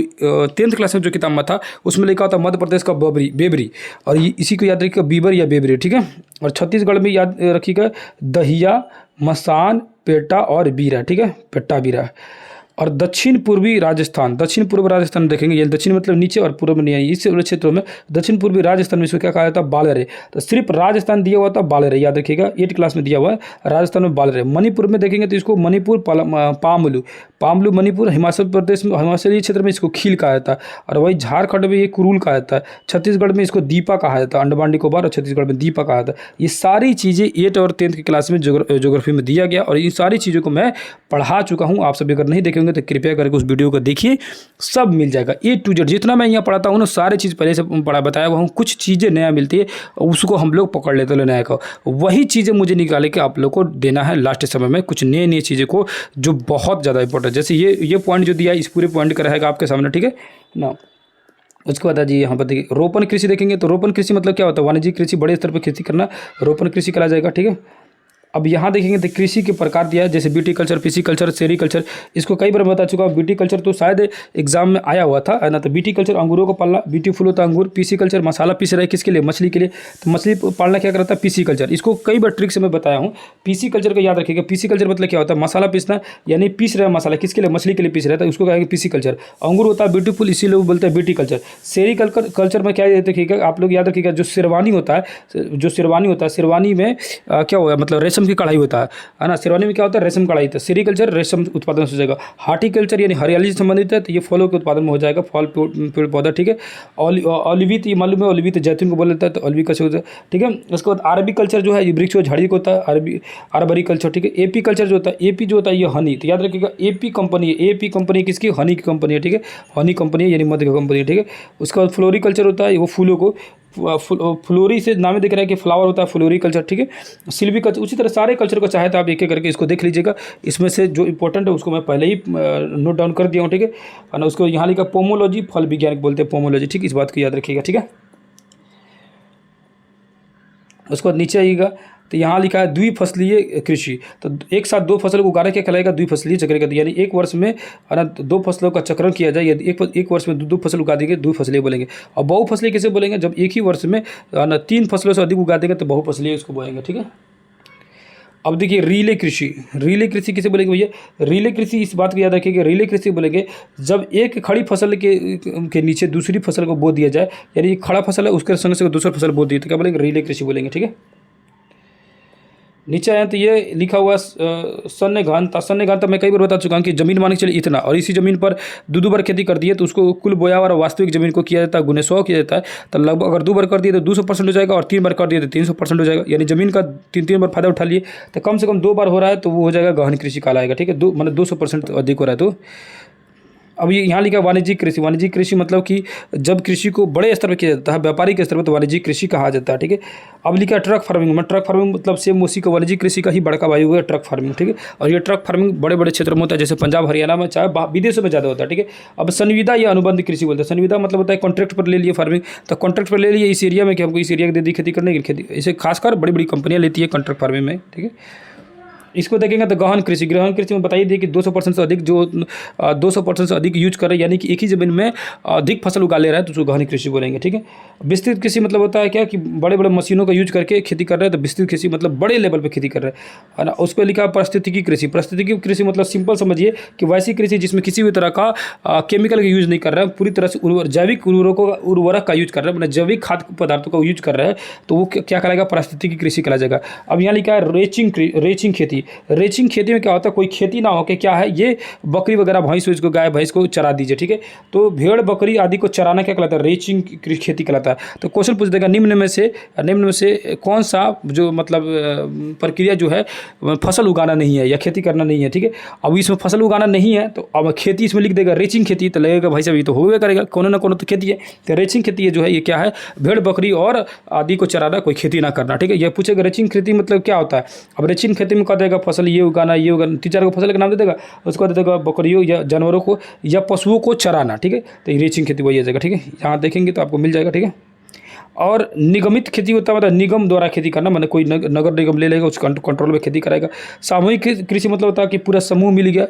10th क्लास में जो किताब में था उसमें लिखा होता मध्य प्रदेश का बेबरी, और इसी को याद रखिएगा बीबर या बेबरी, ठीक है। और छत्तीसगढ़ में याद रखिएगा दहिया, मसान, पेटा और बीरा, ठीक है, पेट्टा बीरा। और दक्षिण पूर्वी राजस्थान, दक्षिण पूर्व राजस्थान देखेंगे, ये दक्षिण मतलब नीचे और पूर्व में नहीं है, इस क्षेत्रों में दक्षिण पूर्वी राजस्थान में इसको क्या कहा जाता है, बालरे। तो सिर्फ राजस्थान दिया हुआ था बालरे, याद रखिएगा, 8 क्लास में दिया हुआ है राजस्थान में बालरे। मणिपुर में देखेंगे तो इसको मणिपुर पामलू मणिपुर। हिमाचल प्रदेश में, हिमाचली क्षेत्र में इसको खील कहा जाता है, और वही झारखंड में ये कुरूल कहा जाता है। छत्तीसगढ़ में इसको दीपा कहा जाता है, अंडमान निकोबार और छत्तीसगढ़ में दीपा कहा जाता है। ये सारी चीज़ें 8 और 10th की क्लास में ज्योग्राफी में दिया गया, और इन सारी चीज़ों को मैं पढ़ा चुका हूँ। आप सभी अगर नहीं देखेंगे तो कृपया करके उस वीडियो को देखिए, सब मिल जाएगा A to Z। जितना मैं यहाँ पढ़ाता हूँ ना सारी चीज़ पहले से बताया हुआ हूँ। कुछ चीज़ें नया मिलती है उसको हम लोग पकड़ लेते हैं नया का, वही चीज़ें मुझे निकाले के आप लोग को देना है लास्ट समय में, कुछ नए नए चीज़ें को जो बहुत ज़्यादा इंपॉर्टेंट। जैसे ये पॉइंट जो दिया है इस पूरे पॉइंट का रहेगा आपके सामने, ठीक है ना। उसके बाद जी यहाँ पर देखिए रोपण कृषि देखेंगे, तो रोपण कृषि मतलब क्या होता है, वाणिज्यिक कृषि, बड़े स्तर पर खेती करना रोपण कृषि कहा जाएगा, ठीक है। अब यहाँ देखेंगे तो कृषि के प्रकार दिया है, जैसे BT culture, PC culture, sericulture. इसको कई बार बता चुका हूँ। बीटी कल्चर तो शायद एग्जाम में आया हुआ था, है ना। तो बीटी कल्चर अंगूरों को पालना, ब्यूटीफुल होता है अंगूर। पीसी कल्चर मसाला पीस रहा है किसके लिए, मछली के लिए, तो मछली पालना क्या करता है, पीसी कल्चर। इसको कई बार ट्रिक से मैं बताया हूँ। पीसी कल्चर का याद रखिएगा, पीसी कल्चर मतलब क्या होता है, मसाला पीसना, यानी पीस रहा है मसाला किसके लिए, मछली के लिए पीस रहा है, उसको कहेंगे पीसी कल्चर। अंगूर होता है ब्यूटीफुल, इसीलिए वो बोलते हैं ब्यूटी कल्चर। सेरीकल्चर कल्चर में क्या याद रखिएगा आप लोग, याद रखिएगा जो शेरवानी होता है, शेरवानी में क्या होगा, मतलब रेशम की कढ़ाई होता है ना। शेरवानी में क्या होता है, रेशम कढ़ाई। तो सेरीकल्चर रेशम उत्पादन हो जाएगा। हार्टिकल्चर यानी हरियाली से संबंधित है, तो ये फलों के उत्पादन में हो जाएगा, फल पेड़ पौधा, ठीक है। ऑलिवित, ये मालूम है, ऑलिवित जैतून को बोल लेता है, तो ऑलिवी कल्चर होता है, ठीक है। उसके बाद आरबी कल्चर जो है ये वृक्ष और झाड़ी को होता है, आरबरी कल्चर, ठीक है। एपी कल्चर जो होता है, एपी जो होता है ये हनी, तो याद रखिएगा एपी कंपनी है, एपी कंपनी किसकी, हनी की कंपनी है, ठीक है, हनी कंपनी है यानी मध की कंपनी है, ठीक है। उसके बाद फ्लोरिकल्चर होता है, वो फूलों को, फ्लोरी से नाम दिख रहा है कि फ्लावर होता है, फ्लोरी कल्चर, ठीक है। सिल्वी कल्चर, उसी तरह सारे कल्चर को चाहे तो आप एक एक करके इसको देख लीजिएगा। इसमें से जो इंपॉर्टेंट है उसको मैं पहले ही नोट डाउन कर दिया हूँ, ठीक है। और उसको यहाँ लिखा पोमोलॉजी, फल विज्ञान बोलते हैं पोमोलॉजी, ठीक है, इस बात को याद रखिएगा, ठीक है। उसके बाद नीचे आइएगा तो यहाँ लिखा है द्विफसलीय कृषि, तो एक साथ दो फसल को उगाना क्या कहलाएगा, द्विफसलीय चक्र कहते हैं। यानी एक वर्ष में है ना दो फसलों का चक्रण किया जाए, यदि एक वर्ष में दो फसल उगा देंगे द्विफसलीय बोलेंगे। और बहुफसलीय कैसे बोलेंगे, जब एक ही वर्ष में है ना 3 फसलों से अधिक उगा देंगे तो बहुफसलीय उसको बोलेंगे, ठीक है। अब देखिए रिले कृषि, रिले कृषि किसे बोलेंगे भैया, रिले कृषि इस बात को याद रखिए कि रिले कृषि बोलेंगे जब एक खड़ी फसल के नीचे दूसरी फसल को बो दिया जाए, यानी एक खड़ा फसल है उसके संग से दूसरा फसल बो दी तो क्या बोलेंगे, रिले कृषि बोलेंगे, ठीक है। नीचे आए तो ये लिखा हुआ सन्य घनता, सन्य घनता मैं कई बार बता चुका हूँ कि जमीन मान के चलिए इतना, और इसी जमीन पर दो बार खेती कर दिए तो उसको कुल बोया और वास्तविक जमीन को किया जाता है गुने 100 किया जाता है। तो लगभग अगर 2 बार कर दिए तो 200% हो जाएगा, और 3 बार कर दिए तो 300% हो जाएगा। यानी जमीन का 3 बार फायदा उठा लिए तो कम से कम 2 बार हो रहा है तो वो हो जाएगा गहन कृषि कहलाएगा, ठीक है। मतलब 200% अधिक हो रहा है तो। अब ये यहाँ लिखा वाणिज्यिक कृषि, वाणिज्यिक कृषि मतलब कि जब कृषि को बड़े स्तर पर किया जाता है, व्यापारिक स्तर पर, तो वाणिज्यिक कृषि कहा जाता है, ठीक है। अब लिखा ट्रक फार्मिंग में, ट्रक फार्मिंग मतलब सेम उसी का वाणिज्यिक कृषि का ही बड़का भाई हुआ है ट्रक फार्मिंग, ठीक है। और ये ट्रक फार्मिंग बड़े बड़े क्षेत्रों में होता है, जैसे पंजाब हरियाणा में, चाहे विदेशों में ज़्यादा होता है, ठीक है। अब संविदा या अनुबंध कृषि बोलते हैं, संविदा मतलब होता है कॉन्ट्रैक्ट पर ले लिए फार्मिंग, तो कॉन्ट्रैक्ट पर ले लिए इस एरिया में कि हमको इस एरिया को दे दी खेती करने की, खेती इसे खासकर बड़ी बड़ी कंपनियाँ लेती है कॉन्ट्रैक्ट फार्मिंग में, ठीक है। इसको देखेंगे तो गहन कृषि, गहन कृषि में बताइए दी कि 200% से अधिक, जो 200% से अधिक यूज कर रहे हैं, यानी कि एक ही जमीन में अधिक फसल उगा ले रहा है तो उसको गहन कृषि बोलेंगे, ठीक है। विस्तृत कृषि मतलब होता है क्या कि बड़े बड़े मशीनों का यूज करके खेती कर रहे हैं, तो विस्तृत कृषि मतलब बड़े लेवल पर खेती कर रहे हैं, है ना। उसको लिखा पारिस्थितिकी कृषि, पारिस्थितिकी कृषि मतलब सिंपल समझिए कि वैसी कृषि जिसमें किसी भी तरह का केमिकल का यूज नहीं कर रहा है, पूरी तरह से जैविक उर्वरक का यूज कर रहा है, मतलब जैविक खाद्य पदार्थों का यूज कर रहा है, तो वो क्या कहलाएगा, पारिस्थितिकी कृषि कहला जाएगा। अब यहाँ लिखा है रेचिंग खेती, रेचिंग खेती में क्या होता है, कोई खेती ना हो के क्या है, ये बकरी वगैरह भैंस को, गाय भैंस को चरा दीजिए, ठीक है। तो भेड़ बकरी आदि को चराना क्या कहलाता है, रेचिंग खेती कहलाता है। तो क्वेश्चन पूछ देगा निम्न में से कौन सा जो मतलब प्रक्रिया जो है फसल उगाना नहीं है या खेती करना नहीं है, ठीक है। अब इसमें फसल उगाना नहीं है तो अब खेती इसमें लिख देगा रेचिंग खेती, तो लगेगा भाई साहब ये तो होगा करेगा, कोनो ना कोनो तो खेती है। तो रेचिंग खेती जो है ये क्या है, भेड़ बकरी और आदि को चराना, कोई खेती ना करना, ठीक है। ये पूछेगा रेचिंग खेती मतलब क्या होता है। अब रेचिंग खेती में कह देगा फसल ये उगाना, ये उगाना, 3-4 को फसल का नाम दे देगा, उसको दे देगा बकरियों या जानवरों को या पशुओं को चराना, ठीक है। तो ये रेचिंग खेती वही आ जाएगा, ठीक है। यहाँ देखेंगे तो आपको मिल जाएगा, ठीक है। और निगमित खेती होता है मतलब निगम द्वारा खेती करना, मतलब कोई नगर निगम ले लेगा, उस कंट्रोल में खेती कराएगा। सामूहिक कृषि मतलब होता है कि पूरा समूह मिल गया,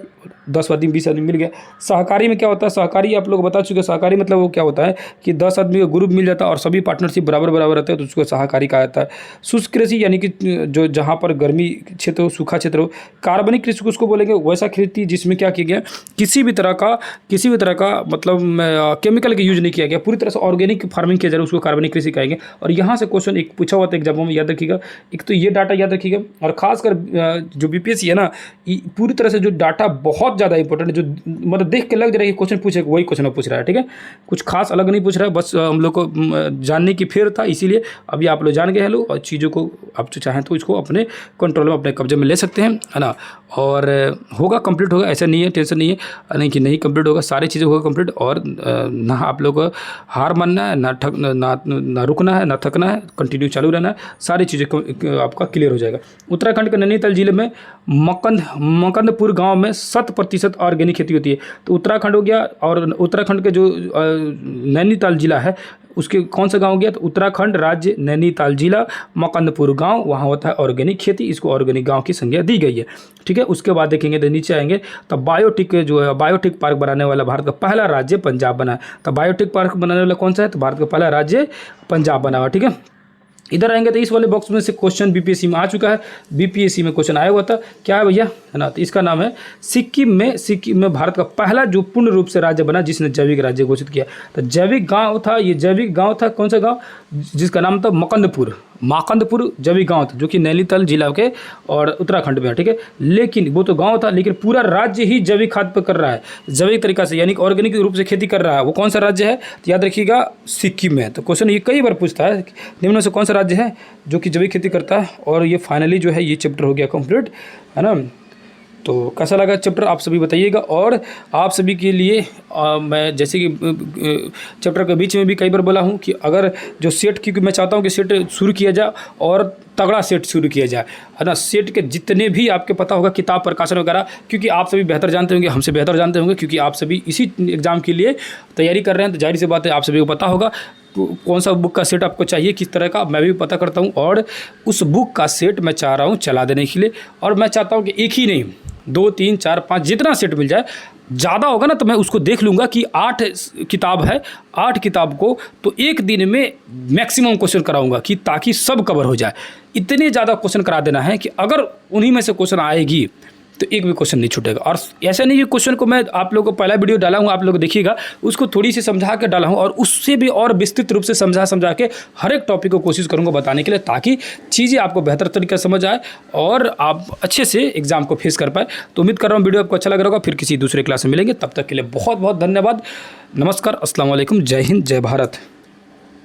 10 आदमी 20 आदमी मिल गया। सहकारी में क्या होता है, सहकारी आप लोग बता चुके हैं, सहकारी मतलब वो क्या होता है कि 10 आदमी का ग्रुप मिल जाता है और सभी पार्टनरशिप बराबर रहते हैं, तो उसको सहकारी कहा जाता है। शुष्क कृषि यानी कि जो जहाँ पर गर्मी क्षेत्र हो, सूखा क्षेत्र हो। कार्बनिक कृषि को उसको बोलेंगे वैसा खेती जिसमें क्या किया गया, किसी भी तरह का मतलब केमिकल का यूज नहीं किया गया, पूरी तरह से ऑर्गेनिक फार्मिंग किया जा रहा है, उसको कार्बनिक कृषि कहेंगे। और यहाँ से क्वेश्चन एक पूछा हुआ था एग्जाम में, याद रखिएगा। एक तो ये डाटा याद रखिएगा, और खासकर जो बीपीएससी है ना, पूरी तरह से जो डाटा बहुत ज़्यादा इंपॉर्टेंट है, जो मतलब देख के लग जा रहा है कि क्वेश्चन पूछेगा वही क्वेश्चन पूछ रहा है, ठीक है। कुछ खास अलग नहीं पूछ रहा है, बस हम लोग को जानने की फेर था, इसीलिए अभी आप लोग जान गए हैं लोग, और चीज़ों को आप चाहें तो इसको अपने कंट्रोल में, अपने कब्जे में ले सकते हैं, है ना। और होगा कंप्लीट होगा, ऐसा नहीं है, टेंशन नहीं है, नहीं कि नहीं कंप्लीट होगा, सारी चीज़ें होगा कंप्लीट। और ना आप लोग को हार मानना है, ना रुकना है, ना थकना है, कंटिन्यू चालू रहना है, सारी चीज़ें आपका क्लियर हो जाएगा। उत्तराखंड के नैनीताल जिले में मकंदपुर गांव में 100% ऑर्गेनिक खेती होती है। तो उत्तराखंड हो गया, और उत्तराखंड के जो नैनीताल जिला है उसके कौन सा गांव हो गया, तो उत्तराखंड राज्य नैनीताल जिला मकंदपुर गांव, वहाँ होता है ऑर्गेनिक खेती, इसको ऑर्गेनिक गांव की संज्ञा दी गई है, ठीक है। उसके बाद देखेंगे तो नीचे आएंगे तो बायोटेक जो है, बायोटेक पार्क बनाने वाला भारत का पहला राज्य पंजाब बना है। तो बायोटेक पार्क बनाने वाला कौन सा है, तो भारत का पहला राज्य पंजाब बना हुआ, ठीक है। इधर आएंगे तो इस वाले बॉक्स में से क्वेश्चन बीपीएससी में आ चुका है, बीपीएससी में क्वेश्चन आया हुआ था, क्या है भैया, है ना। तो इसका नाम है सिक्किम में भारत का पहला जो पूर्ण रूप से राज्य बना जिसने जैविक राज्य घोषित किया। तो जैविक गांव था, ये जैविक गांव था, कौन सा गांव, जिसका नाम था माकंदपुर जैविक गांव था, जो कि नैनीताल जिला के और उत्तराखंड में है, ठीक है। लेकिन वो तो गांव था, लेकिन पूरा राज्य ही जैविक खाद पर कर रहा है, जैविक तरीका से, यानी कि ऑर्गेनिक रूप से खेती कर रहा है। वो कौन सा राज्य है, तो याद रखिएगा सिक्किम में। तो क्वेश्चन ये कई बार पूछता है, निम्न में से कौन सा राज्य है जो कि जैविक खेती करता है। और ये फाइनली जो है ये चैप्टर हो गया कंप्लीट, है ना। तो कैसा लगा चैप्टर आप सभी बताइएगा। और आप सभी के लिए मैं जैसे कि चैप्टर के बीच में भी कई बार बोला हूँ कि अगर जो सेट, क्योंकि मैं चाहता हूँ कि सेट शुरू किया जाए और तगड़ा सेट शुरू किया जाए, है ना। सेट के जितने भी आपके पता होगा किताब प्रकाशन वगैरह, क्योंकि आप सभी बेहतर जानते होंगे, हमसे बेहतर जानते होंगे, क्योंकि आप सभी इसी एग्ज़ाम के लिए तैयारी कर रहे हैं, तो जाहिर सी बात है आप सभी को पता होगा कौन सा बुक का सेट आपको चाहिए, किस तरह का, मैं भी पता करता हूँ। और उस बुक का सेट मैं चाह रहा हूँ चला देने के लिए, और मैं चाहता हूँ कि एक ही नहीं 2 3 4 5 जितना सेट मिल जाए, ज़्यादा होगा ना तो मैं उसको देख लूँगा कि 8 किताब है, 8 किताब को तो एक दिन में मैक्सिमम क्वेश्चन कराऊंगा, कि ताकि सब कवर हो जाए। इतने ज़्यादा क्वेश्चन करा देना है कि अगर उन्हीं में से क्वेश्चन आएगी तो एक भी क्वेश्चन नहीं छूटेगा। और ऐसा नहीं कि क्वेश्चन को मैं आप लोगों को पहला वीडियो डाला हूँ, आप लोग देखिएगा, उसको थोड़ी सी समझा के डाला हूँ, और उससे भी और विस्तृत रूप से समझा के हर एक टॉपिक को कोशिश करूँगा बताने के लिए, ताकि चीज़ें आपको बेहतर तरीके से समझ आए और आप अच्छे से एग्जाम को फेस कर पाए। तो उम्मीद कर रहा हूँ वीडियो आपको अच्छा लग रहा होगा। फिर किसी दूसरे क्लास में मिलेंगे, तब तक के लिए बहुत बहुत धन्यवाद। नमस्कार, अस्सलाम वालेकुम, जय हिंद, जय भारत।